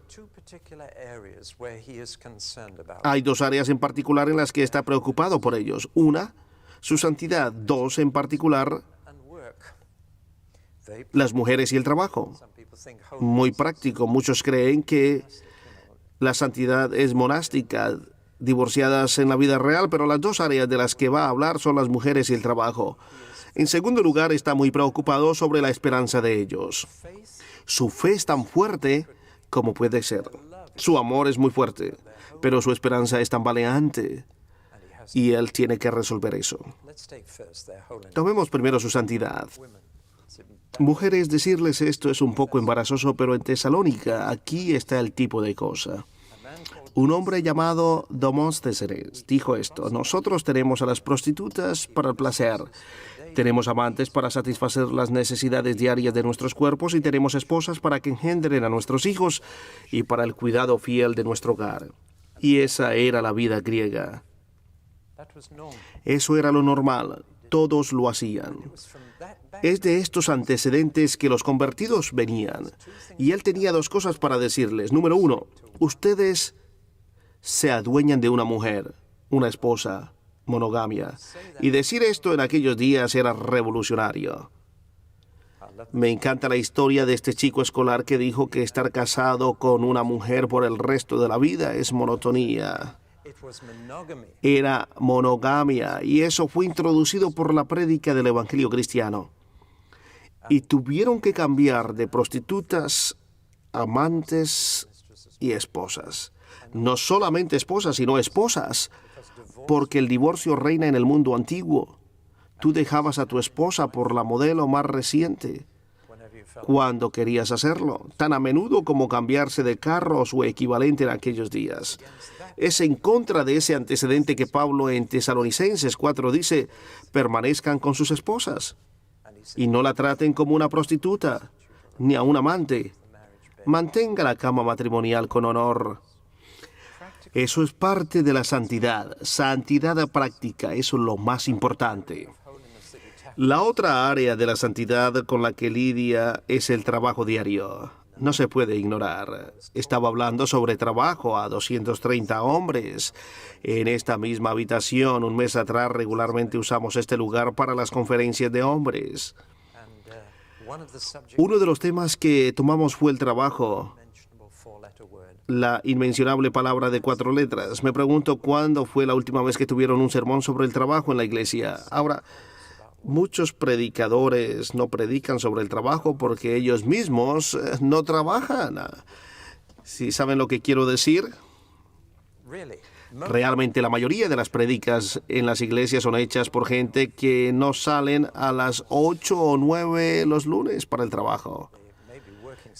Hay dos áreas en particular en las que está preocupado por ellos. Una, su santidad. Dos, en particular, las mujeres y el trabajo. Muy práctico. Muchos creen que la santidad es monástica, divorciadas en la vida real, pero las dos áreas de las que va a hablar son las mujeres y el trabajo. En segundo lugar, está muy preocupado sobre la esperanza de ellos. Su fe es tan fuerte como puede ser. Su amor es muy fuerte, pero su esperanza es tambaleante y él tiene que resolver eso. Tomemos primero su santidad. Mujeres, decirles esto es un poco embarazoso, pero en Tesalónica aquí está el tipo de cosa. Un hombre llamado Demóstenes dijo esto: nosotros tenemos a las prostitutas para el placer, tenemos amantes para satisfacer las necesidades diarias de nuestros cuerpos y tenemos esposas para que engendren a nuestros hijos y para el cuidado fiel de nuestro hogar. Y esa era la vida griega. Eso era lo normal. Todos lo hacían. Es de estos antecedentes que los convertidos venían. Y él tenía dos cosas para decirles. Número uno, ustedes se adueñan de una mujer. una esposa, monogamia. Y decir esto en aquellos días era revolucionario. Me encanta la historia de este chico escolar que dijo que estar casado con una mujer por el resto de la vida es monotonía. Era monogamia, y eso fue introducido por la prédica del Evangelio cristiano. Y tuvieron que cambiar de prostitutas, amantes y esposas. No solamente esposas, sino esposas, porque el divorcio reina en el mundo antiguo. Tú dejabas a tu esposa por la modelo más reciente cuando querías hacerlo, tan a menudo como cambiarse de carro o su equivalente en aquellos días. Es en contra de ese antecedente que Pablo en Tesalonicenses 4 dice: permanezcan con sus esposas y no la traten como una prostituta ni a un amante. Mantenga la cama matrimonial con honor. Eso es parte de la santidad práctica, eso es lo más importante. La otra área de la santidad con la que lidia es el trabajo diario. No se puede ignorar. Estaba hablando sobre trabajo a 230 hombres. En esta misma habitación, un mes atrás, regularmente usamos este lugar para las conferencias de hombres. Uno de los temas que tomamos fue el trabajo, la inmencionable palabra de 4 letras. Me pregunto cuándo fue la última vez que tuvieron un sermón sobre el trabajo en la iglesia. Ahora, muchos predicadores no predican sobre el trabajo porque ellos mismos no trabajan. ¿Sí saben lo que quiero decir? Realmente la mayoría de las prédicas en las iglesias son hechas por gente que no salen a las 8 o 9 los lunes para el trabajo.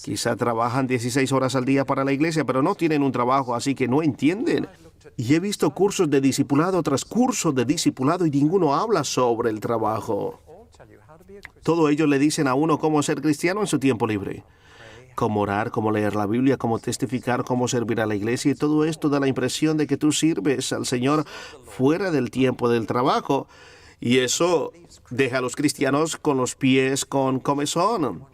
Quizá trabajan 16 horas al día para la iglesia, pero no tienen un trabajo, así que no entienden. Y he visto cursos de discipulado tras cursos de discipulado y ninguno habla sobre el trabajo. Todo ello le dicen a uno cómo ser cristiano en su tiempo libre. Cómo orar, cómo leer la Biblia, cómo testificar, cómo servir a la iglesia. Y todo esto da la impresión de que tú sirves al Señor fuera del tiempo del trabajo. Y eso deja a los cristianos con los pies con comezón.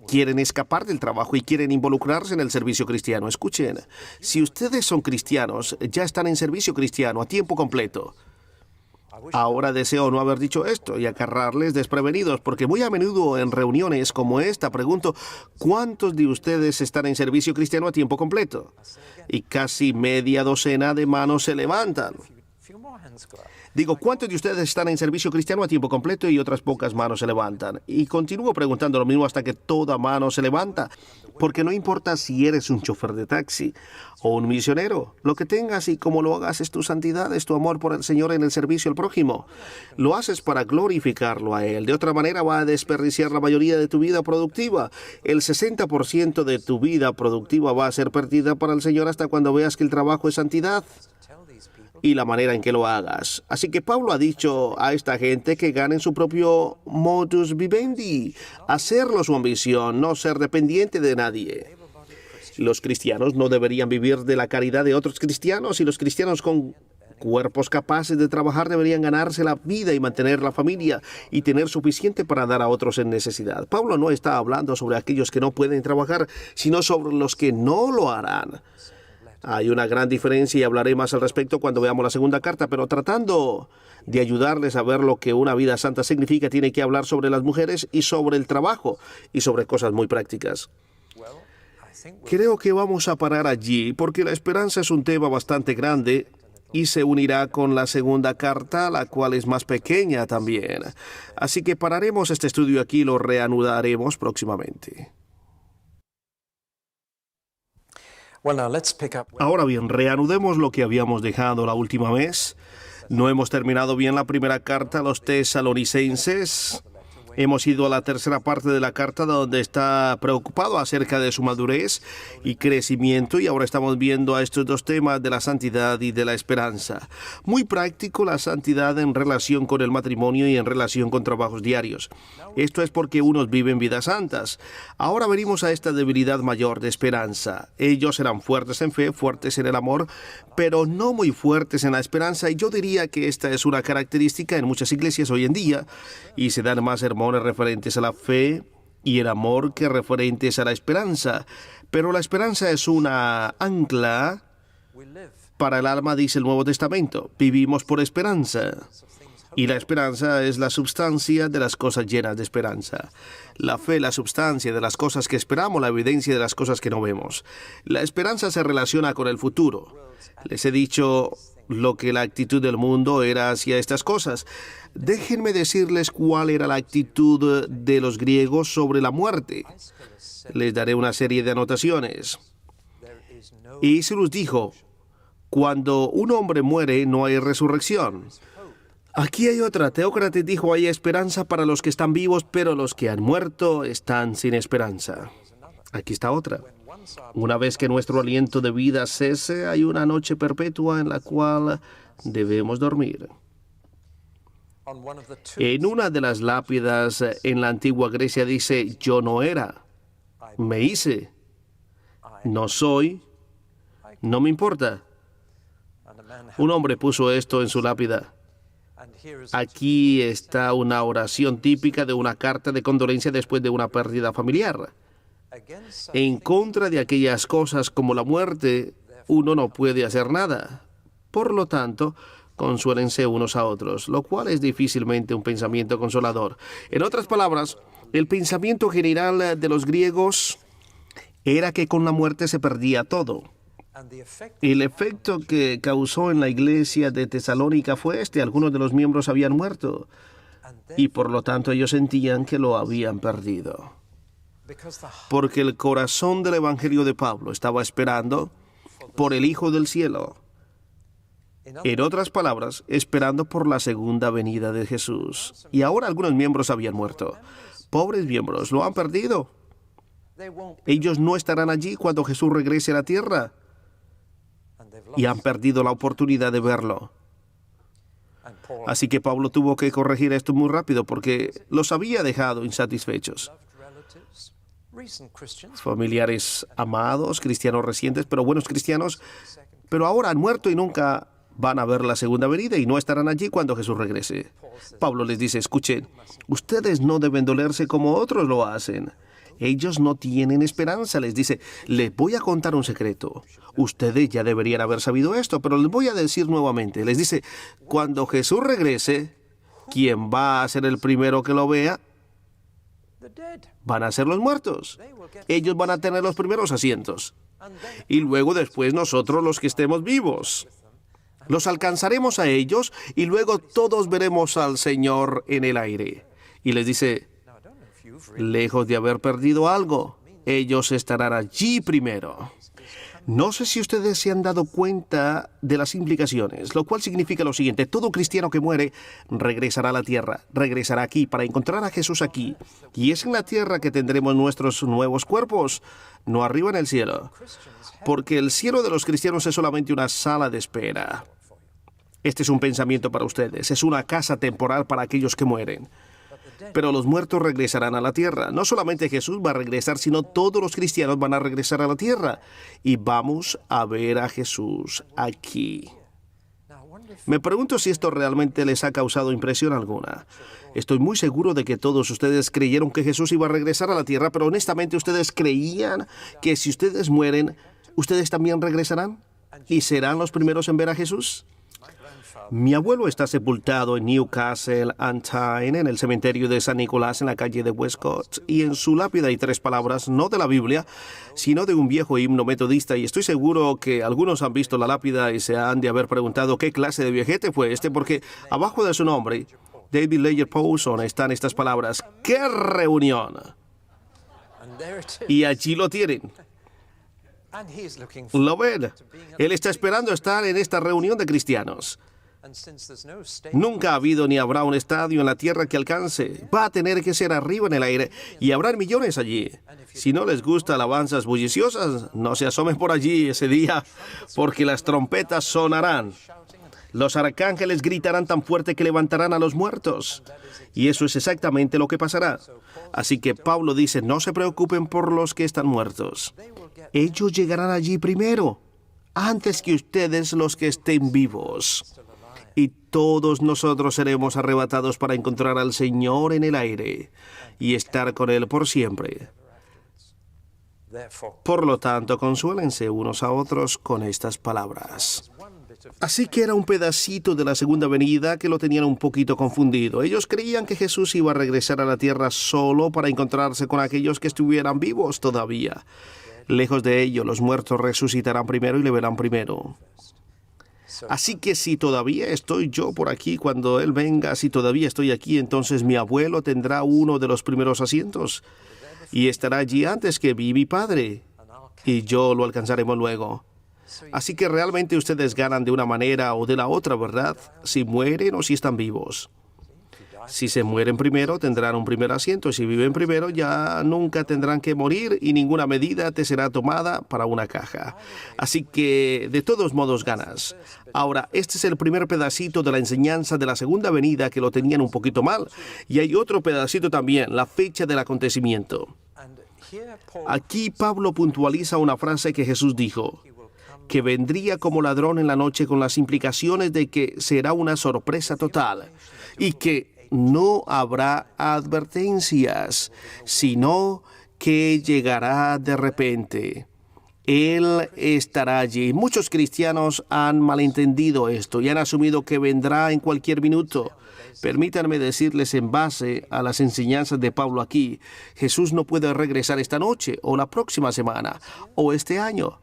Quieren escapar del trabajo y quieren involucrarse en el servicio cristiano. Escuchen, si ustedes son cristianos, ya están en servicio cristiano a tiempo completo. Ahora deseo no haber dicho esto y agarrarles desprevenidos, porque muy a menudo en reuniones como esta pregunto, ¿cuántos de ustedes están en servicio cristiano a tiempo completo? Y casi media docena de manos se levantan. Digo, ¿cuántos de ustedes están en servicio cristiano a tiempo completo? Y otras pocas manos se levantan. Y continúo preguntando lo mismo hasta que toda mano se levanta. Porque no importa si eres un chofer de taxi o un misionero. Lo que tengas y cómo lo hagas es tu santidad, es tu amor por el Señor en el servicio al prójimo. Lo haces para glorificarlo a Él. De otra manera va a desperdiciar la mayoría de tu vida productiva. El 60% de tu vida productiva va a ser perdida para el Señor hasta cuando veas que el trabajo es santidad y la manera en que lo hagas. Así que Pablo ha dicho a esta gente que ganen su propio modus vivendi, hacerlo su ambición, no ser dependiente de nadie. Los cristianos no deberían vivir de la caridad de otros cristianos, y los cristianos con cuerpos capaces de trabajar deberían ganarse la vida y mantener la familia y tener suficiente para dar a otros en necesidad. Pablo no está hablando sobre aquellos que no pueden trabajar, sino sobre los que no lo harán. Hay una gran diferencia y hablaré más al respecto cuando veamos la segunda carta, pero tratando de ayudarles a ver lo que una vida santa significa, tiene que hablar sobre las mujeres y sobre el trabajo y sobre cosas muy prácticas. Creo que vamos a parar allí porque la esperanza es un tema bastante grande y se unirá con la segunda carta, la cual es más pequeña también. Así que pararemos este estudio aquí y lo reanudaremos próximamente. Ahora bien, reanudemos lo que habíamos dejado la última vez. No hemos terminado bien la primera carta a los tesalonicenses. Hemos ido a la tercera parte de la carta donde está preocupado acerca de su madurez y crecimiento, y ahora estamos viendo a estos dos temas de la santidad y de la esperanza. Muy práctico la santidad en relación con el matrimonio y en relación con trabajos diarios. Esto es porque unos viven vidas santas. Ahora venimos a esta debilidad mayor de esperanza. Ellos eran fuertes en fe, fuertes en el amor, pero no muy fuertes en la esperanza, y yo diría que esta es una característica en muchas iglesias hoy en día, y se dan más sermones referentes a la fe y el amor que referentes a la esperanza. Pero la esperanza es una ancla Para el alma, dice el Nuevo Testamento, vivimos por esperanza. Y la esperanza es la substancia de las cosas llenas de esperanza. La fe, la substancia de las cosas que esperamos, la evidencia de las cosas que no vemos. La esperanza se relaciona con el futuro. Les he dicho lo que la actitud del mundo era hacia estas cosas. Déjenme decirles cuál era la actitud de los griegos sobre la muerte. Les daré una serie de anotaciones. Y se los dijo, cuando un hombre muere no hay resurrección. Aquí hay otra. Teócrates dijo, hay esperanza para los que están vivos, pero los que han muerto están sin esperanza. Aquí está otra. Una vez que nuestro aliento de vida cese, hay una noche perpetua en la cual debemos dormir. En una de las lápidas en la antigua Grecia dice, yo no era, me hice, no soy, no me importa. Un hombre puso esto en su lápida. Aquí está una oración típica de una carta de condolencia después de una pérdida familiar. En contra de aquellas cosas como la muerte, uno no puede hacer nada. Por lo tanto, consuélense unos a otros, lo cual es difícilmente un pensamiento consolador. En otras palabras, el pensamiento general de los griegos era que con la muerte se perdía todo. El efecto que causó en la iglesia de Tesalónica fue este. Algunos de los miembros habían muerto y por lo tanto ellos sentían que lo habían perdido. Porque el corazón del Evangelio de Pablo estaba esperando por el Hijo del Cielo. En otras palabras, esperando por la segunda venida de Jesús. Y ahora algunos miembros habían muerto. Pobres miembros, lo han perdido. Ellos no estarán allí cuando Jesús regrese a la tierra. Y han perdido la oportunidad de verlo. Así que Pablo tuvo que corregir esto muy rápido porque los había dejado insatisfechos. Familiares amados, cristianos recientes, pero buenos cristianos, pero ahora han muerto y nunca van a ver la segunda venida y no estarán allí cuando Jesús regrese. Pablo les dice, escuchen, ustedes no deben dolerse como otros lo hacen. Ellos no tienen esperanza. Les dice, les voy a contar un secreto. Ustedes ya deberían haber sabido esto, pero les voy a decir nuevamente. Les dice, cuando Jesús regrese, ¿quién va a ser el primero que lo vea? Van a ser los muertos. Ellos van a tener los primeros asientos. Y luego después nosotros los que estemos vivos. Los alcanzaremos a ellos y luego todos veremos al Señor en el aire. Y les dice, lejos de haber perdido algo, ellos estarán allí primero. No sé si ustedes se han dado cuenta de las implicaciones, lo cual significa lo siguiente. Todo cristiano que muere regresará a la tierra, regresará aquí para encontrar a Jesús aquí. Y es en la tierra que tendremos nuestros nuevos cuerpos, no arriba en el cielo. Porque el cielo de los cristianos es solamente una sala de espera. Este es un pensamiento para ustedes, es una casa temporal para aquellos que mueren. Pero los muertos regresarán a la tierra. No solamente Jesús va a regresar, sino todos los cristianos van a regresar a la tierra. Y vamos a ver a Jesús aquí. Me pregunto si esto realmente les ha causado impresión alguna. Estoy muy seguro de que todos ustedes creyeron que Jesús iba a regresar a la tierra, pero honestamente ustedes creían que si ustedes mueren, ¿ustedes también regresarán? ¿Y serán los primeros en ver a Jesús? Mi abuelo está sepultado en Newcastle on Tyne, en el cementerio de San Nicolás, en la calle de Westcott, y en su lápida hay 3 palabras, no de la Biblia, sino de un viejo himno metodista, y estoy seguro que algunos han visto la lápida y se han de haber preguntado qué clase de viejete fue este, porque abajo de su nombre, David Leyer Powson, están estas palabras, ¡qué reunión! Y allí lo tienen. Lo ven. Él está esperando estar en esta reunión de cristianos. Nunca ha habido ni habrá un estadio en la tierra que alcance. Va a tener que ser arriba en el aire y habrá millones allí. Si no les gusta alabanzas bulliciosas, no se asomen por allí ese día, porque las trompetas sonarán. Los arcángeles gritarán tan fuerte que levantarán a los muertos. Y eso es exactamente lo que pasará. Así que Pablo dice, no se preocupen por los que están muertos. Ellos llegarán allí primero, antes que ustedes los que estén vivos. Y todos nosotros seremos arrebatados para encontrar al Señor en el aire y estar con Él por siempre. Por lo tanto, consuélense unos a otros con estas palabras. Así que era un pedacito de la segunda venida que lo tenían un poquito confundido. Ellos creían que Jesús iba a regresar a la tierra solo para encontrarse con aquellos que estuvieran vivos todavía. Lejos de ello, los muertos resucitarán primero y le verán primero. Así que si todavía estoy yo por aquí cuando Él venga, si todavía estoy aquí, entonces mi abuelo tendrá uno de los primeros asientos y estará allí antes que mi padre, y yo lo alcanzaremos luego. Así que realmente ustedes ganan de una manera o de la otra, ¿verdad? Si mueren o si están vivos. Si se mueren primero, tendrán un primer asiento. Y si viven primero, ya nunca tendrán que morir y ninguna medida te será tomada para una caja. Así que, de todos modos, ganas. Ahora, este es el primer pedacito de la enseñanza de la segunda venida que lo tenían un poquito mal. Y hay otro pedacito también, la fecha del acontecimiento. Aquí Pablo puntualiza una frase que Jesús dijo, que vendría como ladrón en la noche, con las implicaciones de que será una sorpresa total y que no habrá advertencias, sino que llegará de repente. Él estará allí. Muchos cristianos han malentendido esto y han asumido que vendrá en cualquier minuto. Permítanme decirles, en base a las enseñanzas de Pablo aquí, Jesús no puede regresar esta noche o la próxima semana o este año.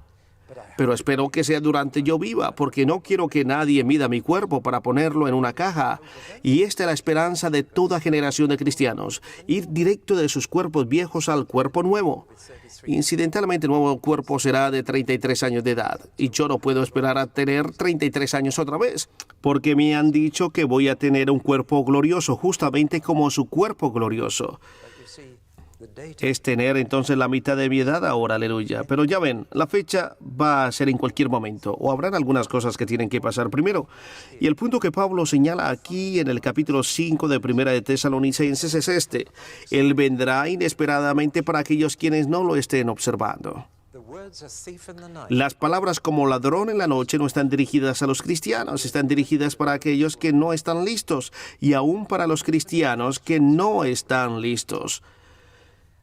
Pero espero que sea durante yo viva, porque no quiero que nadie mida mi cuerpo para ponerlo en una caja. Y esta es la esperanza de toda generación de cristianos, ir directo de sus cuerpos viejos al cuerpo nuevo. Incidentalmente, el nuevo cuerpo será de 33 años de edad, y yo no puedo esperar a tener 33 años otra vez, porque me han dicho que voy a tener un cuerpo glorioso, justamente como su cuerpo glorioso. Es tener entonces la mitad de mi edad ahora, aleluya. Pero ya ven, la fecha va a ser en cualquier momento, o habrán algunas cosas que tienen que pasar primero. Y el punto que Pablo señala aquí en el capítulo 5 de Primera de Tesalonicenses es este: Él vendrá inesperadamente para aquellos quienes no lo estén observando. Las palabras como ladrón en la noche no están dirigidas a los cristianos, están dirigidas para aquellos que no están listos, y aún para los cristianos que no están listos.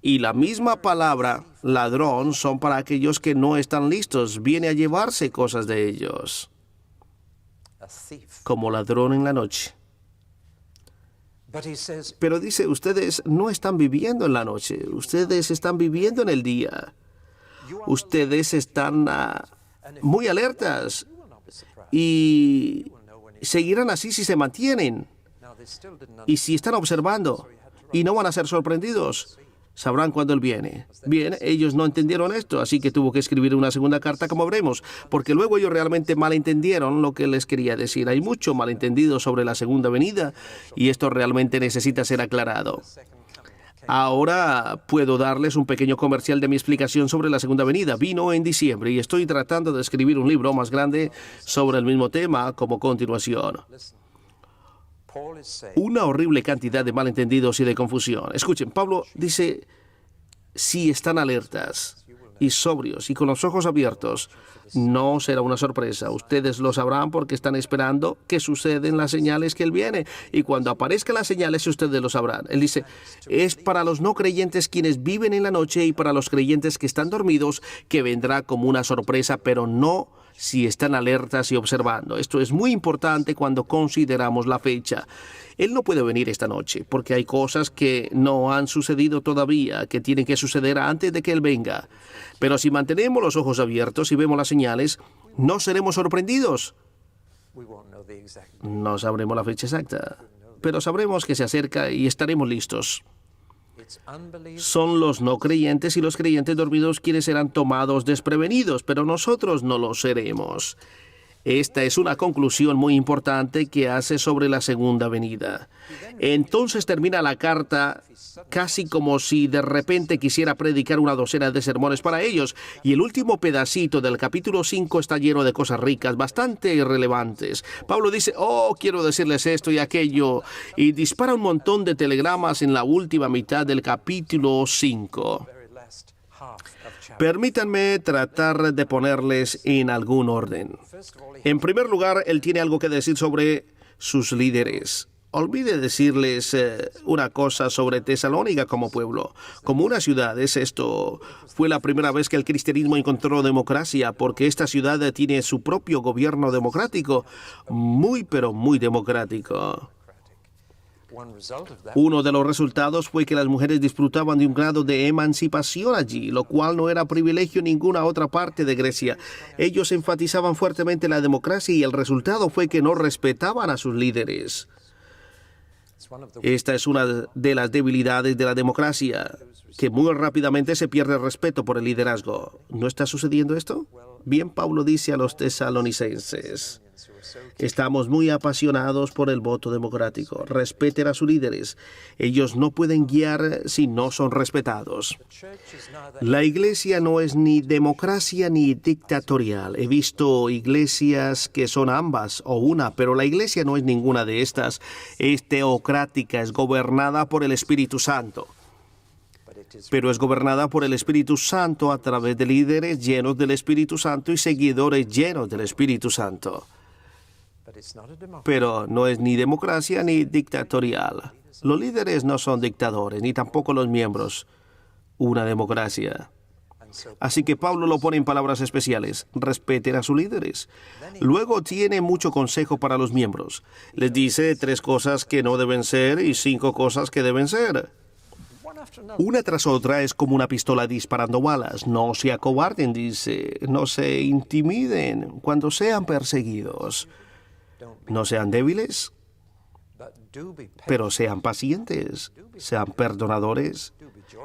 Y la misma palabra, ladrón, son para aquellos que no están listos. Viene a llevarse cosas de ellos. Como ladrón en la noche. Pero dice, ustedes no están viviendo en la noche. Ustedes están viviendo en el día. Ustedes están muy alertas. Y seguirán así si se mantienen. Y si están observando. Y no van a ser sorprendidos. Sabrán cuándo Él viene. Bien, ellos no entendieron esto, así que tuvo que escribir una segunda carta, como veremos, porque luego ellos realmente malentendieron lo que les quería decir. Hay mucho malentendido sobre la segunda venida, y esto realmente necesita ser aclarado. Ahora puedo darles un pequeño comercial de mi explicación sobre la segunda venida. Vino en diciembre y estoy tratando de escribir un libro más grande sobre el mismo tema como continuación. Una horrible cantidad de malentendidos y de confusión. Escuchen, Pablo dice, si están alertas y sobrios y con los ojos abiertos, no será una sorpresa. Ustedes lo sabrán porque están esperando que suceden las señales que Él viene. Y cuando aparezcan las señales, ustedes lo sabrán. Él dice, es para los no creyentes quienes viven en la noche y para los creyentes que están dormidos, que vendrá como una sorpresa, pero no si están alertas y observando. Esto es muy importante cuando consideramos la fecha. Él no puede venir esta noche porque hay cosas que no han sucedido todavía, que tienen que suceder antes de que Él venga. Pero si mantenemos los ojos abiertos y vemos las señales, no seremos sorprendidos. No sabremos la fecha exacta, pero sabremos que se acerca y estaremos listos. Son los no creyentes y los creyentes dormidos quienes serán tomados desprevenidos, pero nosotros no lo seremos. Esta es una conclusión muy importante que hace sobre la segunda venida. Entonces termina la carta casi como si de repente quisiera predicar una docena de sermones para ellos. Y el último pedacito del capítulo 5 está lleno de cosas ricas, bastante irrelevantes. Pablo dice, quiero decirles esto y aquello, y dispara un montón de telegramas en la última mitad del capítulo 5. Permítanme tratar de ponerles en algún orden. En primer lugar, él tiene algo que decir sobre sus líderes. Olvide decirles una cosa sobre Tesalónica como pueblo. Como una ciudad, esto fue la primera vez que el cristianismo encontró democracia, porque esta ciudad tiene su propio gobierno democrático, pero muy democrático. Uno de los resultados fue que las mujeres disfrutaban de un grado de emancipación allí, lo cual no era privilegio en ninguna otra parte de Grecia. Ellos enfatizaban fuertemente la democracia y el resultado fue que no respetaban a sus líderes. Esta es una de las debilidades de la democracia, que muy rápidamente se pierde el respeto por el liderazgo. ¿No está sucediendo esto? Bien, Pablo dice a los tesalonicenses: estamos muy apasionados por el voto democrático. Respeten a sus líderes. Ellos no pueden guiar si no son respetados. La iglesia no es ni democracia ni dictatorial. He visto iglesias que son ambas o una, pero la iglesia no es ninguna de estas. Es teocrática, es gobernada por el Espíritu Santo. Pero es gobernada por el Espíritu Santo a través de líderes llenos del Espíritu Santo y seguidores llenos del Espíritu Santo. Pero no es ni democracia ni dictatorial. Los líderes no son dictadores, ni tampoco los miembros. Una democracia. Así que Pablo lo pone en palabras especiales: respeten a sus líderes. Luego tiene mucho consejo para los miembros. Les dice 3 cosas que no deben ser y 5 cosas que deben ser. Una tras otra es como una pistola disparando balas. No se acobarden, dice. No se intimiden cuando sean perseguidos. No sean débiles, pero sean pacientes, sean perdonadores,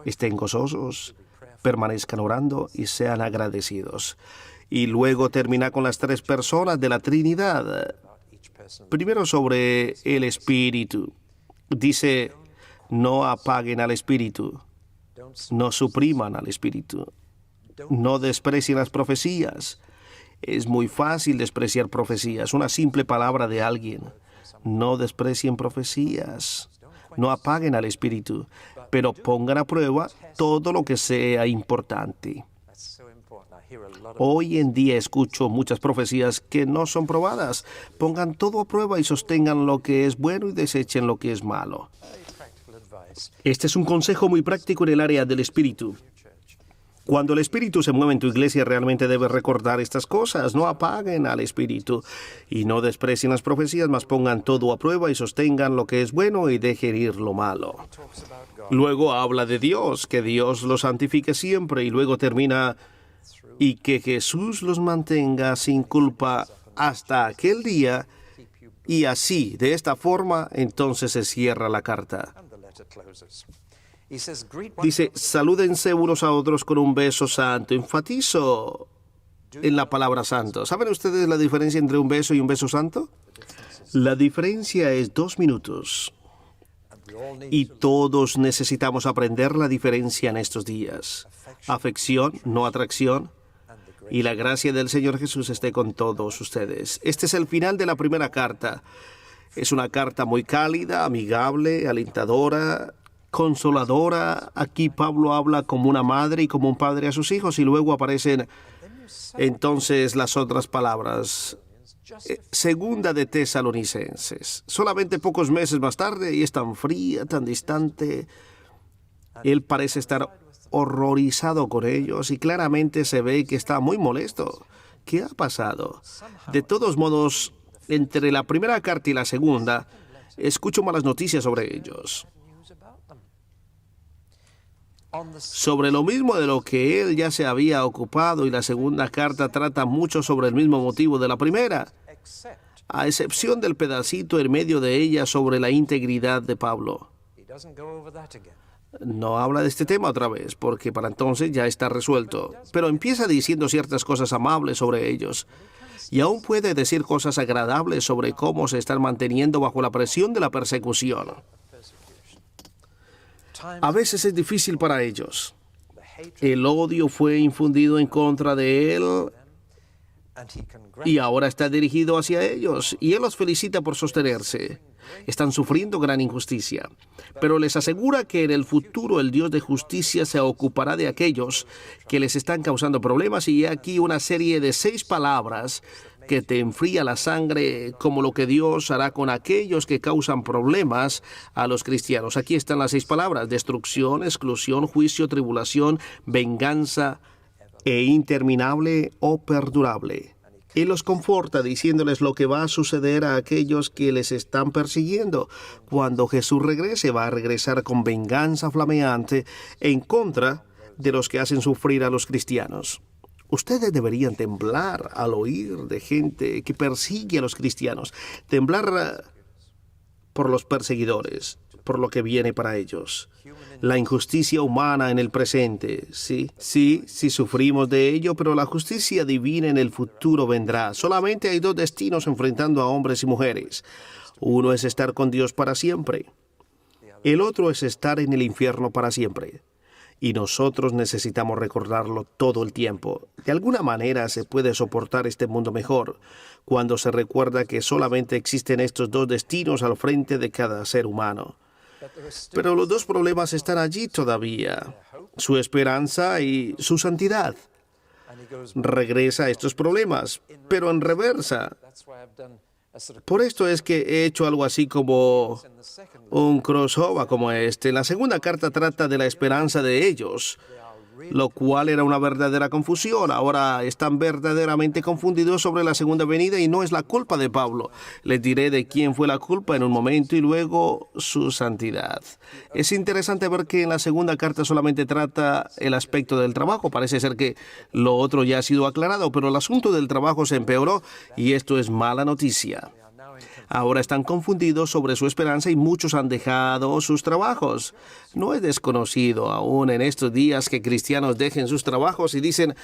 estén gozosos, permanezcan orando y sean agradecidos. Y luego termina con las 3 personas de la Trinidad. Primero sobre el Espíritu. Dice: no apaguen al Espíritu, no supriman al Espíritu, no desprecien las profecías. Es muy fácil despreciar profecías, una simple palabra de alguien. No desprecien profecías, no apaguen al Espíritu, pero pongan a prueba todo lo que sea importante. Hoy en día escucho muchas profecías que no son probadas. Pongan todo a prueba y sostengan lo que es bueno y desechen lo que es malo. Este es un consejo muy práctico en el área del Espíritu. Cuando el Espíritu se mueve en tu iglesia, realmente debes recordar estas cosas. No apaguen al Espíritu y no desprecien las profecías, mas pongan todo a prueba y sostengan lo que es bueno y dejen ir lo malo. Luego habla de Dios, que Dios los santifique siempre, y luego termina: y que Jesús los mantenga sin culpa hasta aquel día. Y así, de esta forma, entonces se cierra la carta. Dice: salúdense unos a otros con un beso santo. Enfatizo en la palabra santo. ¿Saben ustedes la diferencia entre un beso y un beso santo? La diferencia es 2 minutos. Y todos necesitamos aprender la diferencia en estos días. Afección, no atracción. Y la gracia del Señor Jesús esté con todos ustedes. Este es el final de la primera carta. Es una carta muy cálida, amigable, alentadora, consoladora. Aquí Pablo habla como una madre y como un padre a sus hijos, y luego aparecen entonces las otras palabras. Segunda de Tesalonicenses. Solamente pocos meses más tarde, y es tan fría, tan distante. Él parece estar horrorizado con ellos y claramente se ve que está muy molesto. ¿Qué ha pasado? De todos modos, entre la primera carta y la segunda, escucho malas noticias sobre ellos. Sobre lo mismo de lo que él ya se había ocupado, y la segunda carta trata mucho sobre el mismo motivo de la primera, a excepción del pedacito en medio de ella sobre la integridad de Pablo. No habla de este tema otra vez, porque para entonces ya está resuelto, pero empieza diciendo ciertas cosas amables sobre ellos, y aún puede decir cosas agradables sobre cómo se están manteniendo bajo la presión de la persecución. A veces es difícil para ellos. El odio fue infundido en contra de él y ahora está dirigido hacia ellos, y él los felicita por sostenerse. Están sufriendo gran injusticia, pero les asegura que en el futuro el Dios de justicia se ocupará de aquellos que les están causando problemas, y aquí una serie de 6 palabras que te enfría la sangre, como lo que Dios hará con aquellos que causan problemas a los cristianos. Aquí están las 6 palabras: destrucción, exclusión, juicio, tribulación, venganza e interminable o perdurable. Y los conforta diciéndoles lo que va a suceder a aquellos que les están persiguiendo. Cuando Jesús regrese, va a regresar con venganza flameante en contra de los que hacen sufrir a los cristianos. Ustedes deberían temblar al oír de gente que persigue a los cristianos. Temblar por los perseguidores, por lo que viene para ellos. La injusticia humana en el presente, sí, sufrimos de ello, pero la justicia divina en el futuro vendrá. Solamente hay 2 destinos enfrentando a hombres y mujeres. Uno es estar con Dios para siempre. El otro es estar en el infierno para siempre. Y nosotros necesitamos recordarlo todo el tiempo. De alguna manera se puede soportar este mundo mejor cuando se recuerda que solamente existen estos 2 destinos al frente de cada ser humano. Pero los 2 problemas están allí todavía: su esperanza y su santidad. Regresa a estos problemas, pero en reversa. Por esto es que he hecho algo así como un crossover como este. La segunda carta trata de la esperanza de ellos, lo cual era una verdadera confusión. Ahora están verdaderamente confundidos sobre la segunda venida y no es la culpa de Pablo. Les diré de quién fue la culpa en un momento y luego su santidad. Es interesante ver que en la segunda carta solamente trata el aspecto del trabajo. Parece ser que lo otro ya ha sido aclarado, pero el asunto del trabajo se empeoró y esto es mala noticia. Ahora están confundidos sobre su esperanza y muchos han dejado sus trabajos. No es desconocido aún en estos días que cristianos dejen sus trabajos y dicen: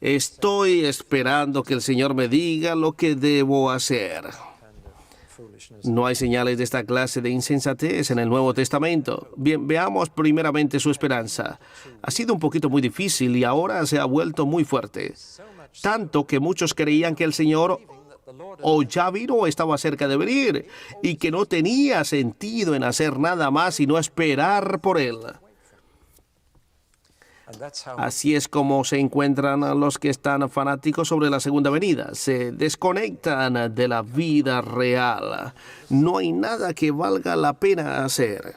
estoy esperando que el Señor me diga lo que debo hacer. No hay señales de esta clase de insensatez en el Nuevo Testamento. Bien, veamos primeramente su esperanza. Ha sido un poquito muy difícil y ahora se ha vuelto muy fuerte. Tanto que muchos creían que el Señor o ya vino o estaba cerca de venir, y que no tenía sentido en hacer nada más sino esperar por Él. Así es como se encuentran los que están fanáticos sobre la segunda venida. Se desconectan de la vida real. No hay nada que valga la pena hacer.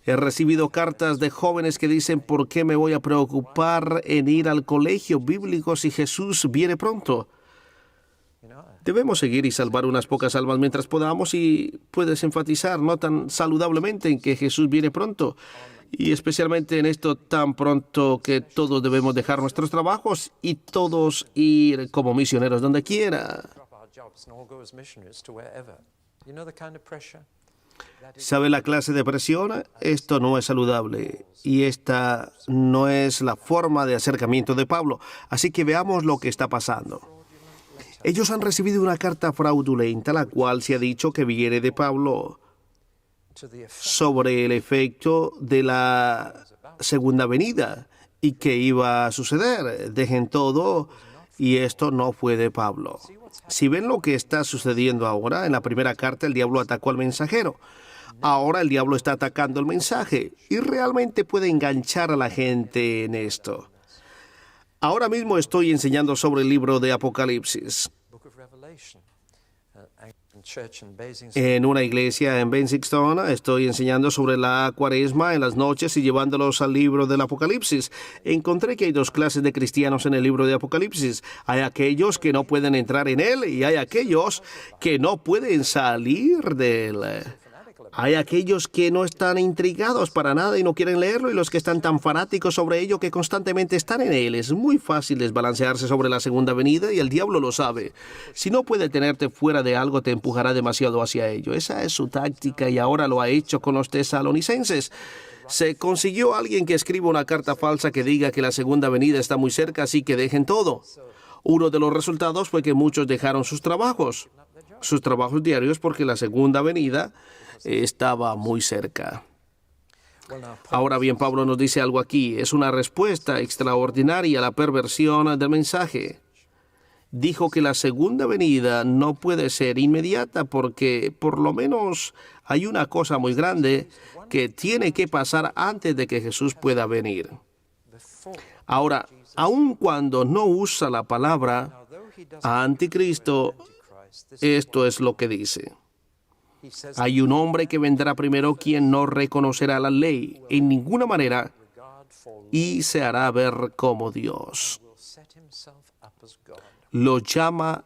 He recibido cartas de jóvenes que dicen: ¿por qué me voy a preocupar en ir al colegio bíblico si Jesús viene pronto? Debemos seguir y salvar unas pocas almas mientras podamos, y puedes enfatizar no tan saludablemente en que Jesús viene pronto, y especialmente en esto tan pronto que todos debemos dejar nuestros trabajos y todos ir como misioneros donde quiera. ¿Sabe la clase de presión? Esto no es saludable y esta no es la forma de acercamiento de Pablo. Así que veamos lo que está pasando. Ellos han recibido una carta fraudulenta, la cual se ha dicho que viene de Pablo, sobre el efecto de la segunda venida y que iba a suceder. Dejen todo, y esto no fue de Pablo. Si ven lo que está sucediendo ahora, en la primera carta el diablo atacó al mensajero. Ahora el diablo está atacando el mensaje y realmente puede enganchar a la gente en esto. Ahora mismo estoy enseñando sobre el libro de Apocalipsis en una iglesia en Basingstown. Estoy enseñando sobre la Cuaresma en las noches y llevándolos al libro del Apocalipsis. Encontré que hay 2 clases de cristianos en el libro de Apocalipsis. Hay aquellos que no pueden entrar en él y hay aquellos que no pueden salir de él. Hay aquellos que no están intrigados para nada y no quieren leerlo, y los que están tan fanáticos sobre ello que constantemente están en él. Es muy fácil desbalancearse sobre la segunda venida y el diablo lo sabe. Si no puede tenerte fuera de algo, te empujará demasiado hacia ello. Esa es su táctica y ahora lo ha hecho con los tesalonicenses. Se consiguió alguien que escriba una carta falsa que diga que la segunda venida está muy cerca, así que dejen todo. Uno de los resultados fue que muchos dejaron sus trabajos diarios, porque la segunda venida estaba muy cerca. Ahora bien, Pablo nos dice algo aquí. Es una respuesta extraordinaria a la perversión del mensaje. Dijo que la segunda venida no puede ser inmediata porque por lo menos hay una cosa muy grande que tiene que pasar antes de que Jesús pueda venir. Ahora, aun cuando no usa la palabra, Anticristo, esto es lo que dice. Hay un hombre que vendrá primero quien no reconocerá la ley en ninguna manera y se hará ver como Dios. Lo llama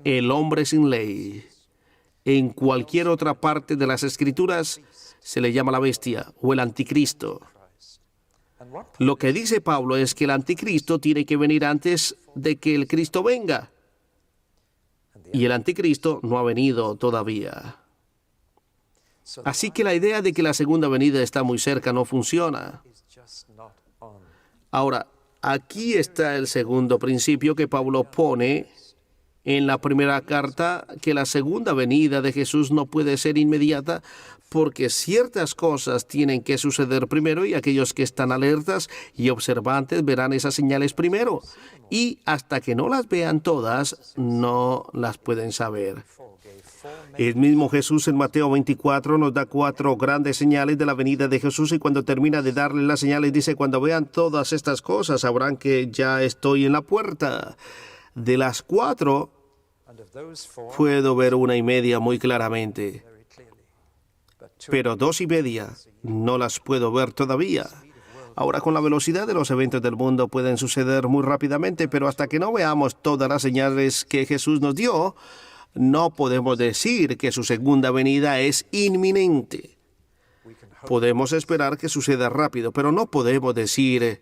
el hombre sin ley. En cualquier otra parte de las Escrituras se le llama la bestia o el anticristo. Lo que dice Pablo es que el anticristo tiene que venir antes de que el Cristo venga. Y el anticristo no ha venido todavía. Así que la idea de que la segunda venida está muy cerca no funciona. Ahora, aquí está el segundo principio que Pablo pone en la primera carta, que la segunda venida de Jesús no puede ser inmediata porque ciertas cosas tienen que suceder primero y aquellos que están alertas y observantes verán esas señales primero. Y hasta que no las vean todas, no las pueden saber. El mismo Jesús en Mateo 24 nos da 4 grandes señales de la venida de Jesús y cuando termina de darle las señales dice, cuando vean todas estas cosas sabrán que ya estoy en la puerta. De las 4, puedo ver 1:30 muy claramente, pero 2:30 no las puedo ver todavía. Ahora, con la velocidad de los eventos del mundo pueden suceder muy rápidamente, pero hasta que no veamos todas las señales que Jesús nos dio, no podemos decir que su segunda venida es inminente. Podemos esperar que suceda rápido, pero no podemos decir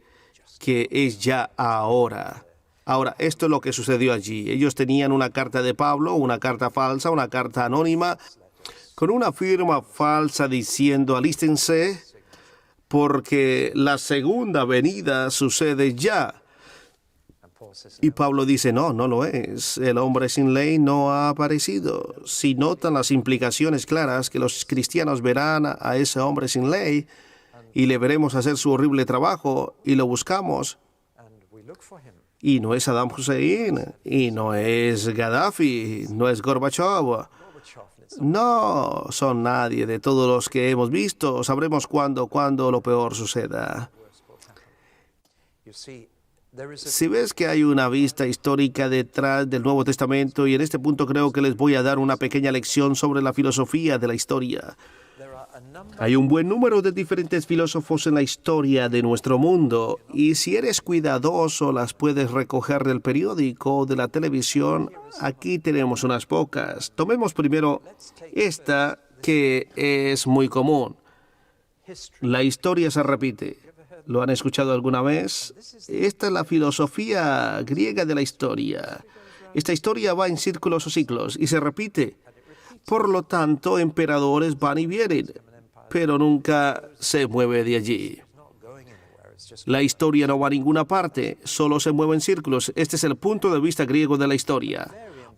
que es ya ahora. Ahora, esto es lo que sucedió allí. Ellos tenían una carta de Pablo, una carta falsa, una carta anónima, con una firma falsa diciendo, alístense, porque la segunda venida sucede ya. Y Pablo dice, no lo es. El hombre sin ley no ha aparecido. Si notan las implicaciones claras que los cristianos verán a ese hombre sin ley y le veremos hacer su horrible trabajo y lo buscamos. Y no es Saddam Hussein, y no es Gaddafi, no es Gorbachev. No son nadie de todos los que hemos visto. Sabremos cuándo lo peor suceda. Si ves que hay una vista histórica detrás del Nuevo Testamento, y en este punto creo que les voy a dar una pequeña lección sobre la filosofía de la historia. Hay un buen número de diferentes filósofos en la historia de nuestro mundo, y si eres cuidadoso las puedes recoger del periódico o de la televisión. Aquí tenemos unas pocas. Tomemos primero esta, que es muy común. La historia se repite. ¿Lo han escuchado alguna vez? Esta es la filosofía griega de la historia. Esta historia va en círculos o ciclos y se repite. Por lo tanto, emperadores van y vienen, pero nunca se mueve de allí. La historia no va a ninguna parte, solo se mueve en círculos. Este es el punto de vista griego de la historia.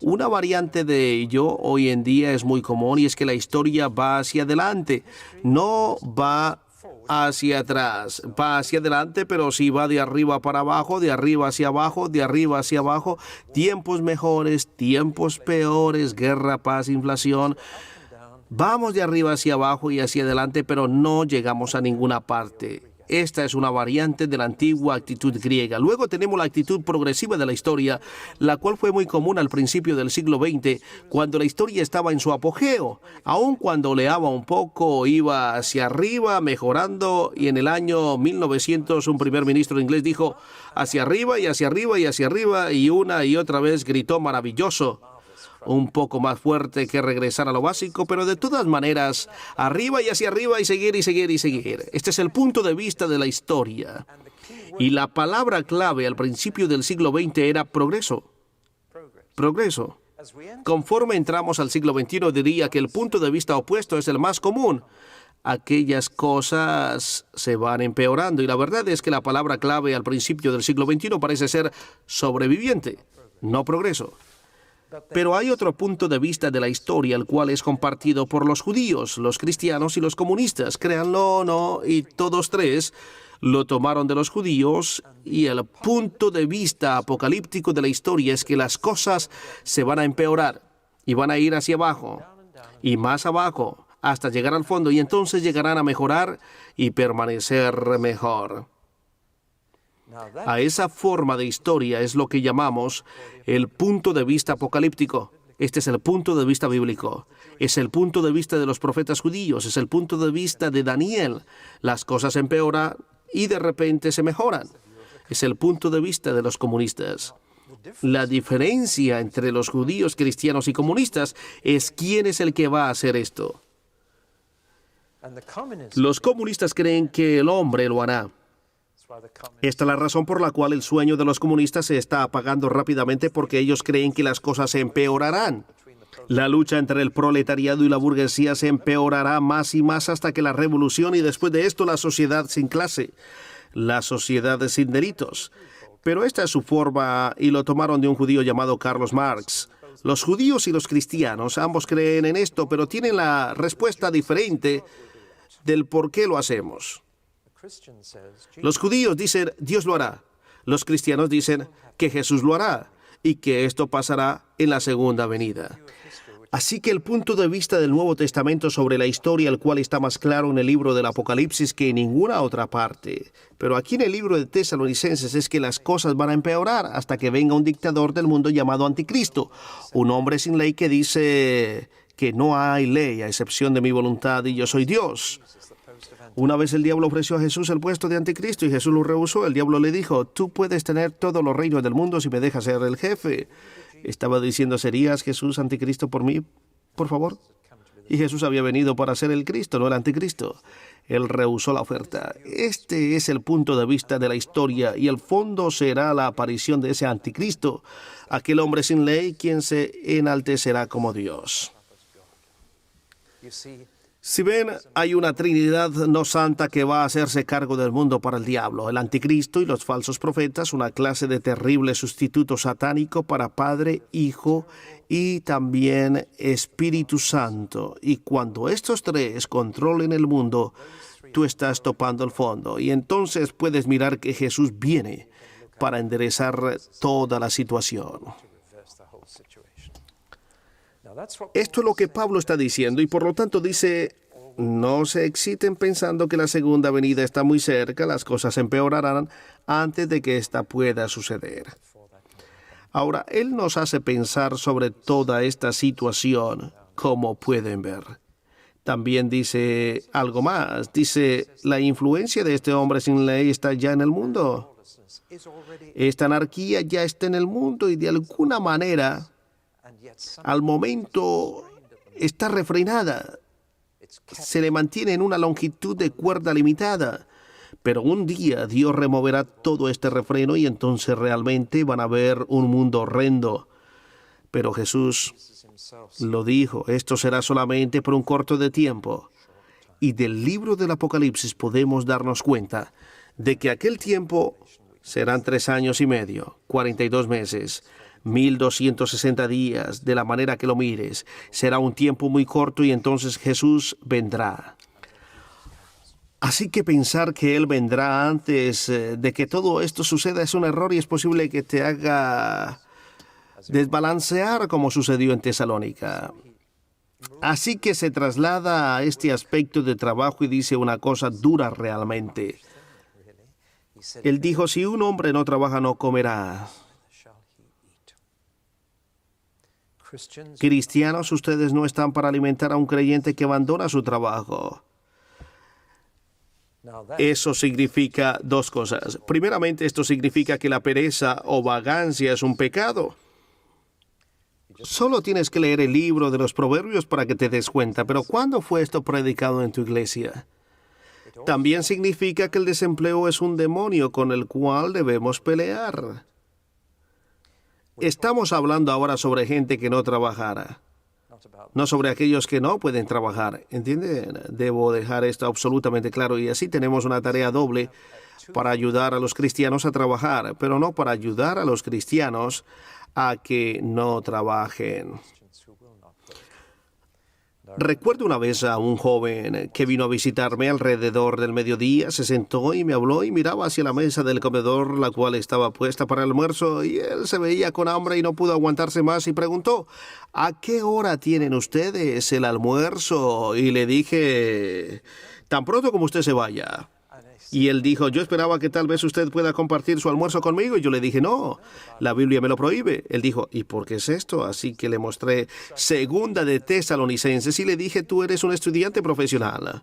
Una variante de ello hoy en día es muy común y es que la historia va hacia adelante, no va hacia atrás, va hacia adelante, pero sí va de arriba para abajo, de arriba hacia abajo, de arriba hacia abajo, tiempos mejores, tiempos peores, guerra, paz, inflación. Vamos de arriba hacia abajo y hacia adelante, pero no llegamos a ninguna parte. Esta es una variante de la antigua actitud griega. Luego tenemos la actitud progresiva de la historia, la cual fue muy común al principio del siglo XX, cuando la historia estaba en su apogeo. Aun cuando oleaba un poco, iba hacia arriba, mejorando, y en el año 1900 un primer ministro inglés dijo, hacia arriba y hacia arriba y hacia arriba, y una y otra vez gritó maravilloso. Un poco más fuerte que regresar a lo básico, pero de todas maneras, arriba y hacia arriba y seguir y seguir y seguir. Este es el punto de vista de la historia. Y la palabra clave al principio del siglo XX era progreso. Progreso. Conforme entramos al siglo XXI, diría que el punto de vista opuesto es el más común. Aquellas cosas se van empeorando y la verdad es que la palabra clave al principio del siglo XXI parece ser sobreviviente, no progreso. Pero hay otro punto de vista de la historia, el cual es compartido por los judíos, los cristianos y los comunistas. Créanlo o no, y todos tres lo tomaron de los judíos, y el punto de vista apocalíptico de la historia es que las cosas se van a empeorar y van a ir hacia abajo y más abajo hasta llegar al fondo, y entonces llegarán a mejorar y permanecer mejor. A esa forma de historia es lo que llamamos el punto de vista apocalíptico. Este es el punto de vista bíblico. Es el punto de vista de los profetas judíos. Es el punto de vista de Daniel. Las cosas empeoran y de repente se mejoran. Es el punto de vista de los comunistas. La diferencia entre los judíos, cristianos y comunistas es quién es el que va a hacer esto. Los comunistas creen que el hombre lo hará. Esta es la razón por la cual el sueño de los comunistas se está apagando rápidamente, porque ellos creen que las cosas se empeorarán. La lucha entre el proletariado y la burguesía se empeorará más y más hasta que la revolución y después de esto la sociedad sin clase, la sociedad sin delitos. Pero esta es su forma y lo tomaron de un judío llamado Carlos Marx. Los judíos y los cristianos ambos creen en esto, pero tienen la respuesta diferente del por qué lo hacemos. Los judíos dicen, Dios lo hará. Los cristianos dicen que Jesús lo hará y que esto pasará en la segunda venida. Así que el punto de vista del Nuevo Testamento sobre la historia, el cual está más claro en el libro del Apocalipsis que en ninguna otra parte. Pero aquí en el libro de Tesalonicenses es que las cosas van a empeorar hasta que venga un dictador del mundo llamado Anticristo. Un hombre sin ley que dice que no hay ley a excepción de mi voluntad y yo soy Dios. Una vez el diablo ofreció a Jesús el puesto de Anticristo y Jesús lo rehusó. El diablo le dijo, tú puedes tener todos los reinos del mundo si me dejas ser el jefe. Estaba diciendo, ¿serías Jesús anticristo por mí, por favor? Y Jesús había venido para ser el Cristo, no el anticristo. Él rehusó la oferta. Este es el punto de vista de la historia y el fondo será la aparición de ese anticristo, aquel hombre sin ley quien se enaltecerá como Dios. Si ven, hay una Trinidad no santa que va a hacerse cargo del mundo para el diablo, el anticristo y los falsos profetas, una clase de terrible sustituto satánico para Padre, Hijo y también Espíritu Santo. Y cuando estos tres controlen el mundo, tú estás topando el fondo. Y entonces puedes mirar que Jesús viene para enderezar toda la situación. Esto es lo que Pablo está diciendo y por lo tanto dice, no se exciten pensando que la segunda venida está muy cerca, las cosas empeorarán antes de que esta pueda suceder. Ahora, él nos hace pensar sobre toda esta situación, como pueden ver. También dice algo más, dice, la influencia de este hombre sin ley está ya en el mundo. Esta anarquía ya está en el mundo y de alguna manera al momento está refrenada. Se le mantiene en una longitud de cuerda limitada. Pero un día Dios removerá todo este refreno y entonces realmente van a ver un mundo horrendo. Pero Jesús lo dijo, esto será solamente por un corto de tiempo. Y del libro del Apocalipsis podemos darnos cuenta de que aquel tiempo serán 3 años y medio, 42 meses, 1260 días, de la manera que lo mires. Será un tiempo muy corto y entonces Jesús vendrá. Así que pensar que Él vendrá antes de que todo esto suceda es un error y es posible que te haga desbalancear como sucedió en Tesalónica. Así que se traslada a este aspecto de trabajo y dice una cosa dura realmente. Él dijo, si un hombre no trabaja, no comerá. Cristianos, ustedes no están para alimentar a un creyente que abandona su trabajo. Eso significa 2 cosas. Primeramente, esto significa que la pereza o vagancia es un pecado. Solo tienes que leer el libro de los Proverbios para que te des cuenta. Pero ¿cuándo fue esto predicado en tu iglesia? También significa que el desempleo es un demonio con el cual debemos pelear. Estamos hablando ahora sobre gente que no trabajara, no sobre aquellos que no pueden trabajar. ¿Entienden? Debo dejar esto absolutamente claro y así tenemos una tarea doble para ayudar a los cristianos a trabajar, pero no para ayudar a los cristianos a que no trabajen. Recuerdo una vez a un joven que vino a visitarme alrededor del mediodía, se sentó y me habló y miraba hacia la mesa del comedor, la cual estaba puesta para el almuerzo, y él se veía con hambre y no pudo aguantarse más y preguntó, ¿a qué hora tienen ustedes el almuerzo? Y le dije, tan pronto como usted se vaya. Y él dijo, yo esperaba que tal vez usted pueda compartir su almuerzo conmigo. Y yo le dije, no, la Biblia me lo prohíbe. Él dijo, ¿y por qué es esto? Así que le mostré Segunda de Tesalonicenses y le dije, tú eres un estudiante profesional.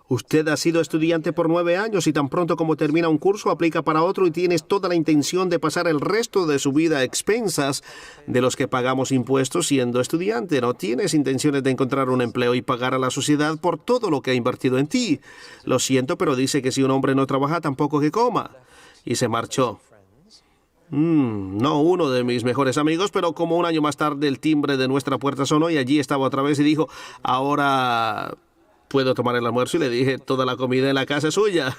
Usted ha sido estudiante por 9 años y tan pronto como termina un curso aplica para otro y tienes toda la intención de pasar el resto de su vida a expensas de los que pagamos impuestos siendo estudiante. No tienes intenciones de encontrar un empleo y pagar a la sociedad por todo lo que ha invertido en ti. Lo siento, pero dice que si un hombre no trabaja, tampoco que coma. Y se marchó. No uno de mis mejores amigos, pero como un año más tarde el timbre de nuestra puerta sonó y allí estaba otra vez y dijo, ahora ¿puedo tomar el almuerzo? Y le dije, toda la comida en la casa es suya.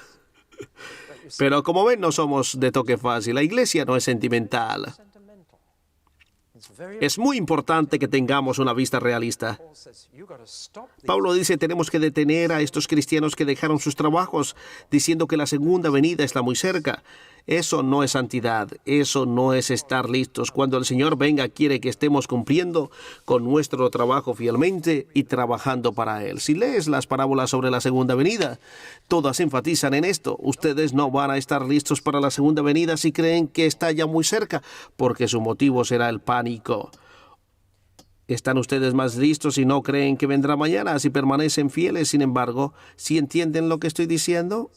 Pero como ven, no somos de toque fácil. La iglesia no es sentimental. Es muy importante que tengamos una vista realista. Pablo dice, tenemos que detener a estos cristianos que dejaron sus trabajos, diciendo que la segunda venida está muy cerca. Eso no es santidad, eso no es estar listos. Cuando el Señor venga, quiere que estemos cumpliendo con nuestro trabajo fielmente y trabajando para Él. Si lees las parábolas sobre la segunda venida, todas enfatizan en esto. Ustedes no van a estar listos para la segunda venida si creen que está ya muy cerca, porque su motivo será el pánico. ¿Están ustedes más listos si no creen que vendrá mañana, si permanecen fieles? Sin embargo, ¿sí entienden lo que estoy diciendo?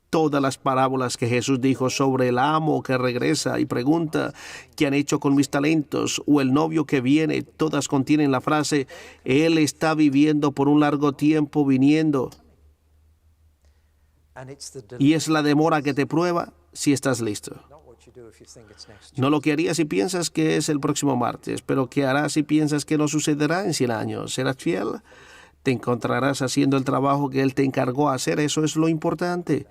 Todas las parábolas que Jesús dijo sobre el amo que regresa y pregunta ¿qué han hecho con mis talentos? O el novio que viene, todas contienen la frase Él está viviendo por un largo tiempo viniendo. Y es la demora que te prueba si estás listo. No lo que harías si piensas que es el próximo martes, pero ¿qué harás si piensas que no sucederá en 100 años? ¿Serás fiel? Te encontrarás haciendo el trabajo que Él te encargó hacer. Eso es lo importante.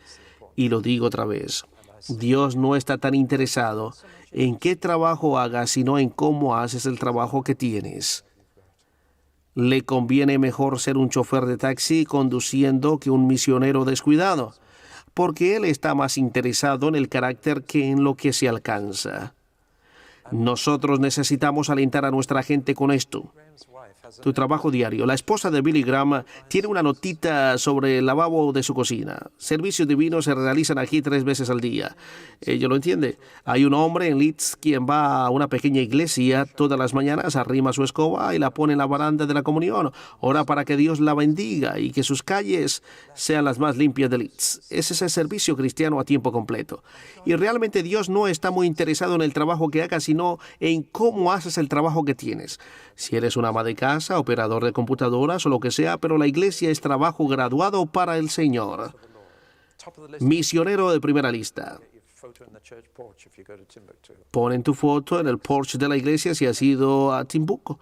Y lo digo otra vez, Dios no está tan interesado en qué trabajo hagas, sino en cómo haces el trabajo que tienes. Le conviene mejor ser un chofer de taxi conduciendo que un misionero descuidado, porque Él está más interesado en el carácter que en lo que se alcanza. Nosotros necesitamos alentar a nuestra gente con esto. Tu trabajo diario. La esposa de Billy Graham tiene una notita sobre el lavabo de su cocina. Servicios divinos se realizan aquí 3 veces al día. Ella lo entiende. Hay un hombre en Leeds quien va a una pequeña iglesia todas las mañanas, arrima su escoba y la pone en la baranda de la comunión. Ora para que Dios la bendiga y que sus calles sean las más limpias de Leeds. Ese es el servicio cristiano a tiempo completo. Y realmente Dios no está muy interesado en el trabajo que hagas, sino en cómo haces el trabajo que tienes. Si eres una ama de casa, operador de computadoras o lo que sea, pero la iglesia es trabajo graduado para el Señor. Misionero de primera lista. Ponen tu foto en el porche de la iglesia si has ido a Timbuktu.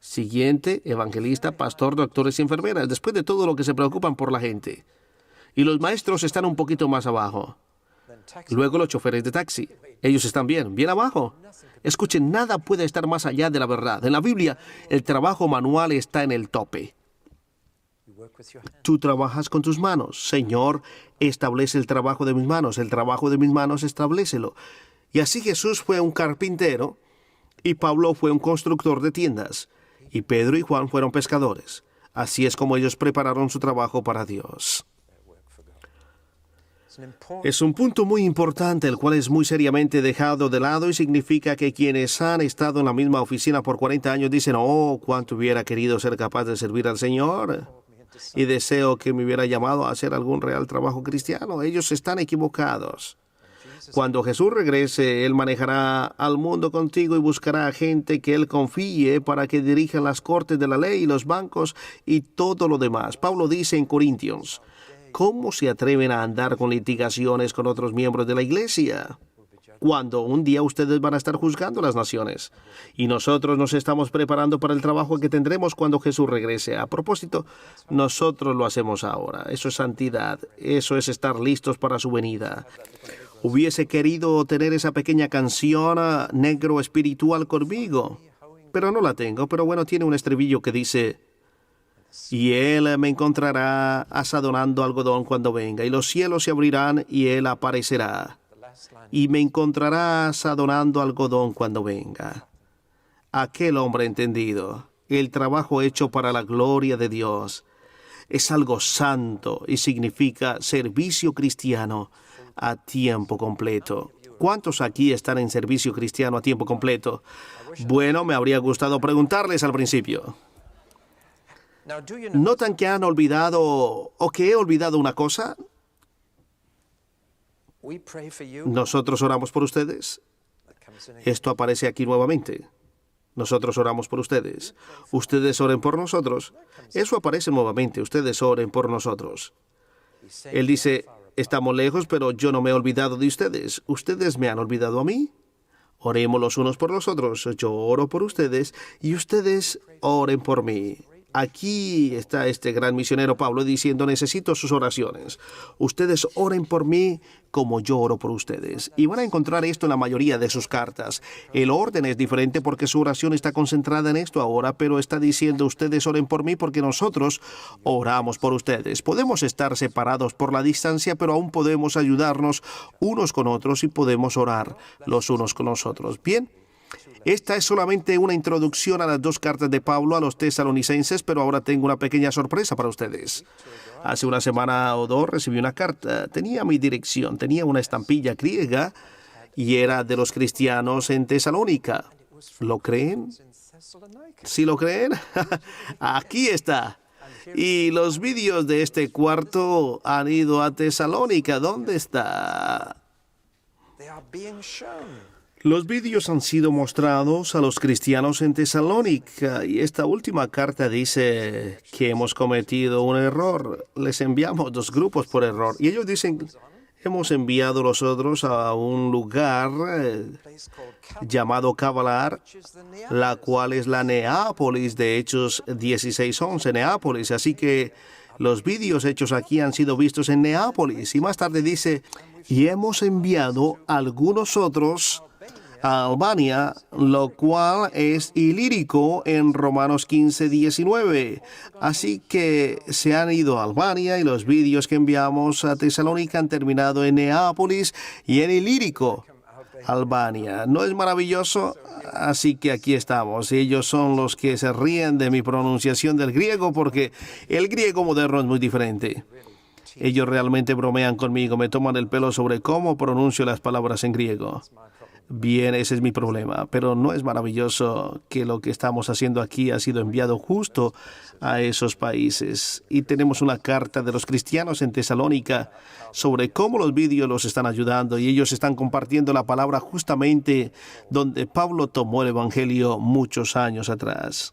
Siguiente, evangelista, pastor, doctores y enfermeras. Después de todo lo que se preocupan por la gente. Y los maestros están un poquito más abajo. Luego los choferes de taxi. Ellos están bien abajo. Escuchen, nada puede estar más allá de la verdad. En la Biblia, el trabajo manual está en el tope. Tú trabajas con tus manos. Señor, establece el trabajo de mis manos. El trabajo de mis manos, establécelo. Y así Jesús fue un carpintero, y Pablo fue un constructor de tiendas, y Pedro y Juan fueron pescadores. Así es como ellos prepararon su trabajo para Dios. Es un punto muy importante, el cual es muy seriamente dejado de lado y significa que quienes han estado en la misma oficina por 40 años dicen, oh, cuánto hubiera querido ser capaz de servir al Señor y deseo que me hubiera llamado a hacer algún real trabajo cristiano. Ellos están equivocados. Cuando Jesús regrese, Él manejará al mundo contigo y buscará a gente que Él confíe para que dirijan las cortes de la ley y los bancos y todo lo demás. Pablo dice en Corintios, ¿cómo se atreven a andar con litigaciones con otros miembros de la iglesia? Cuando un día ustedes van a estar juzgando a las naciones. Y nosotros nos estamos preparando para el trabajo que tendremos cuando Jesús regrese. A propósito, nosotros lo hacemos ahora. Eso es santidad. Eso es estar listos para su venida. Hubiese querido tener esa pequeña canción negro espiritual conmigo, pero no la tengo. Pero bueno, tiene un estribillo que dice, y Él me encontrará asadonando algodón cuando venga, y los cielos se abrirán y Él aparecerá, y me encontrará asadonando algodón cuando venga. Aquel hombre entendido, el trabajo hecho para la gloria de Dios. es algo santo y significa servicio cristiano a tiempo completo. ¿Cuántos aquí están en servicio cristiano a tiempo completo? Bueno, me habría gustado preguntarles al principio. ¿Notan que han olvidado o que he olvidado una cosa? Nosotros oramos por ustedes. Esto aparece aquí nuevamente. Nosotros oramos por ustedes. Ustedes oren por nosotros. Eso aparece nuevamente. Ustedes oren por nosotros. Él dice, estamos lejos, pero yo no me he olvidado de ustedes. ¿Ustedes me han olvidado a mí? Oremos los unos por los otros. Yo oro por ustedes y ustedes oren por mí. Aquí está este gran misionero Pablo diciendo, necesito sus oraciones. Ustedes oren por mí como yo oro por ustedes. Y van a encontrar esto en la mayoría de sus cartas. El orden es diferente porque su oración está concentrada en esto ahora, pero está diciendo, ustedes oren por mí porque nosotros oramos por ustedes. Podemos estar separados por la distancia, pero aún podemos ayudarnos unos con otros y podemos orar los unos con los otros. Bien. Esta es solamente una introducción a las dos cartas de Pablo a los tesalonicenses, pero ahora tengo una pequeña sorpresa para ustedes. Hace una semana o dos recibí una carta. Tenía mi dirección, tenía una estampilla griega y era de los cristianos en Tesalónica. ¿Lo creen? ¿Sí lo creen? Aquí está. Y los vídeos de este cuarto han ido a Tesalónica. ¿Dónde está? Los vídeos han sido mostrados a los cristianos en Tesalónica y esta última carta dice que hemos cometido un error. Les enviamos 2 grupos por error y ellos dicen, hemos enviado los otros a un lugar llamado Cavalar, la cual es la Neápolis de Hechos 16:11, Neápolis. Así que los vídeos hechos aquí han sido vistos en Neápolis. Y más tarde dice, y hemos enviado algunos otros a Albania, lo cual es Ilírico en Romanos 15:19. Así que se han ido a Albania y los vídeos que enviamos a Tesalónica han terminado en Neápolis y en Ilírico, Albania. ¿No es maravilloso? Así que aquí estamos. Ellos son los que se ríen de mi pronunciación del griego porque el griego moderno es muy diferente. Ellos realmente bromean conmigo, me toman el pelo sobre cómo pronuncio las palabras en griego. Bien, ese es mi problema, pero ¿no es maravilloso que lo que estamos haciendo aquí ha sido enviado justo a esos países? Y tenemos una carta de los cristianos en Tesalónica sobre cómo los vídeos los están ayudando y ellos están compartiendo la palabra justamente donde Pablo tomó el evangelio muchos años atrás.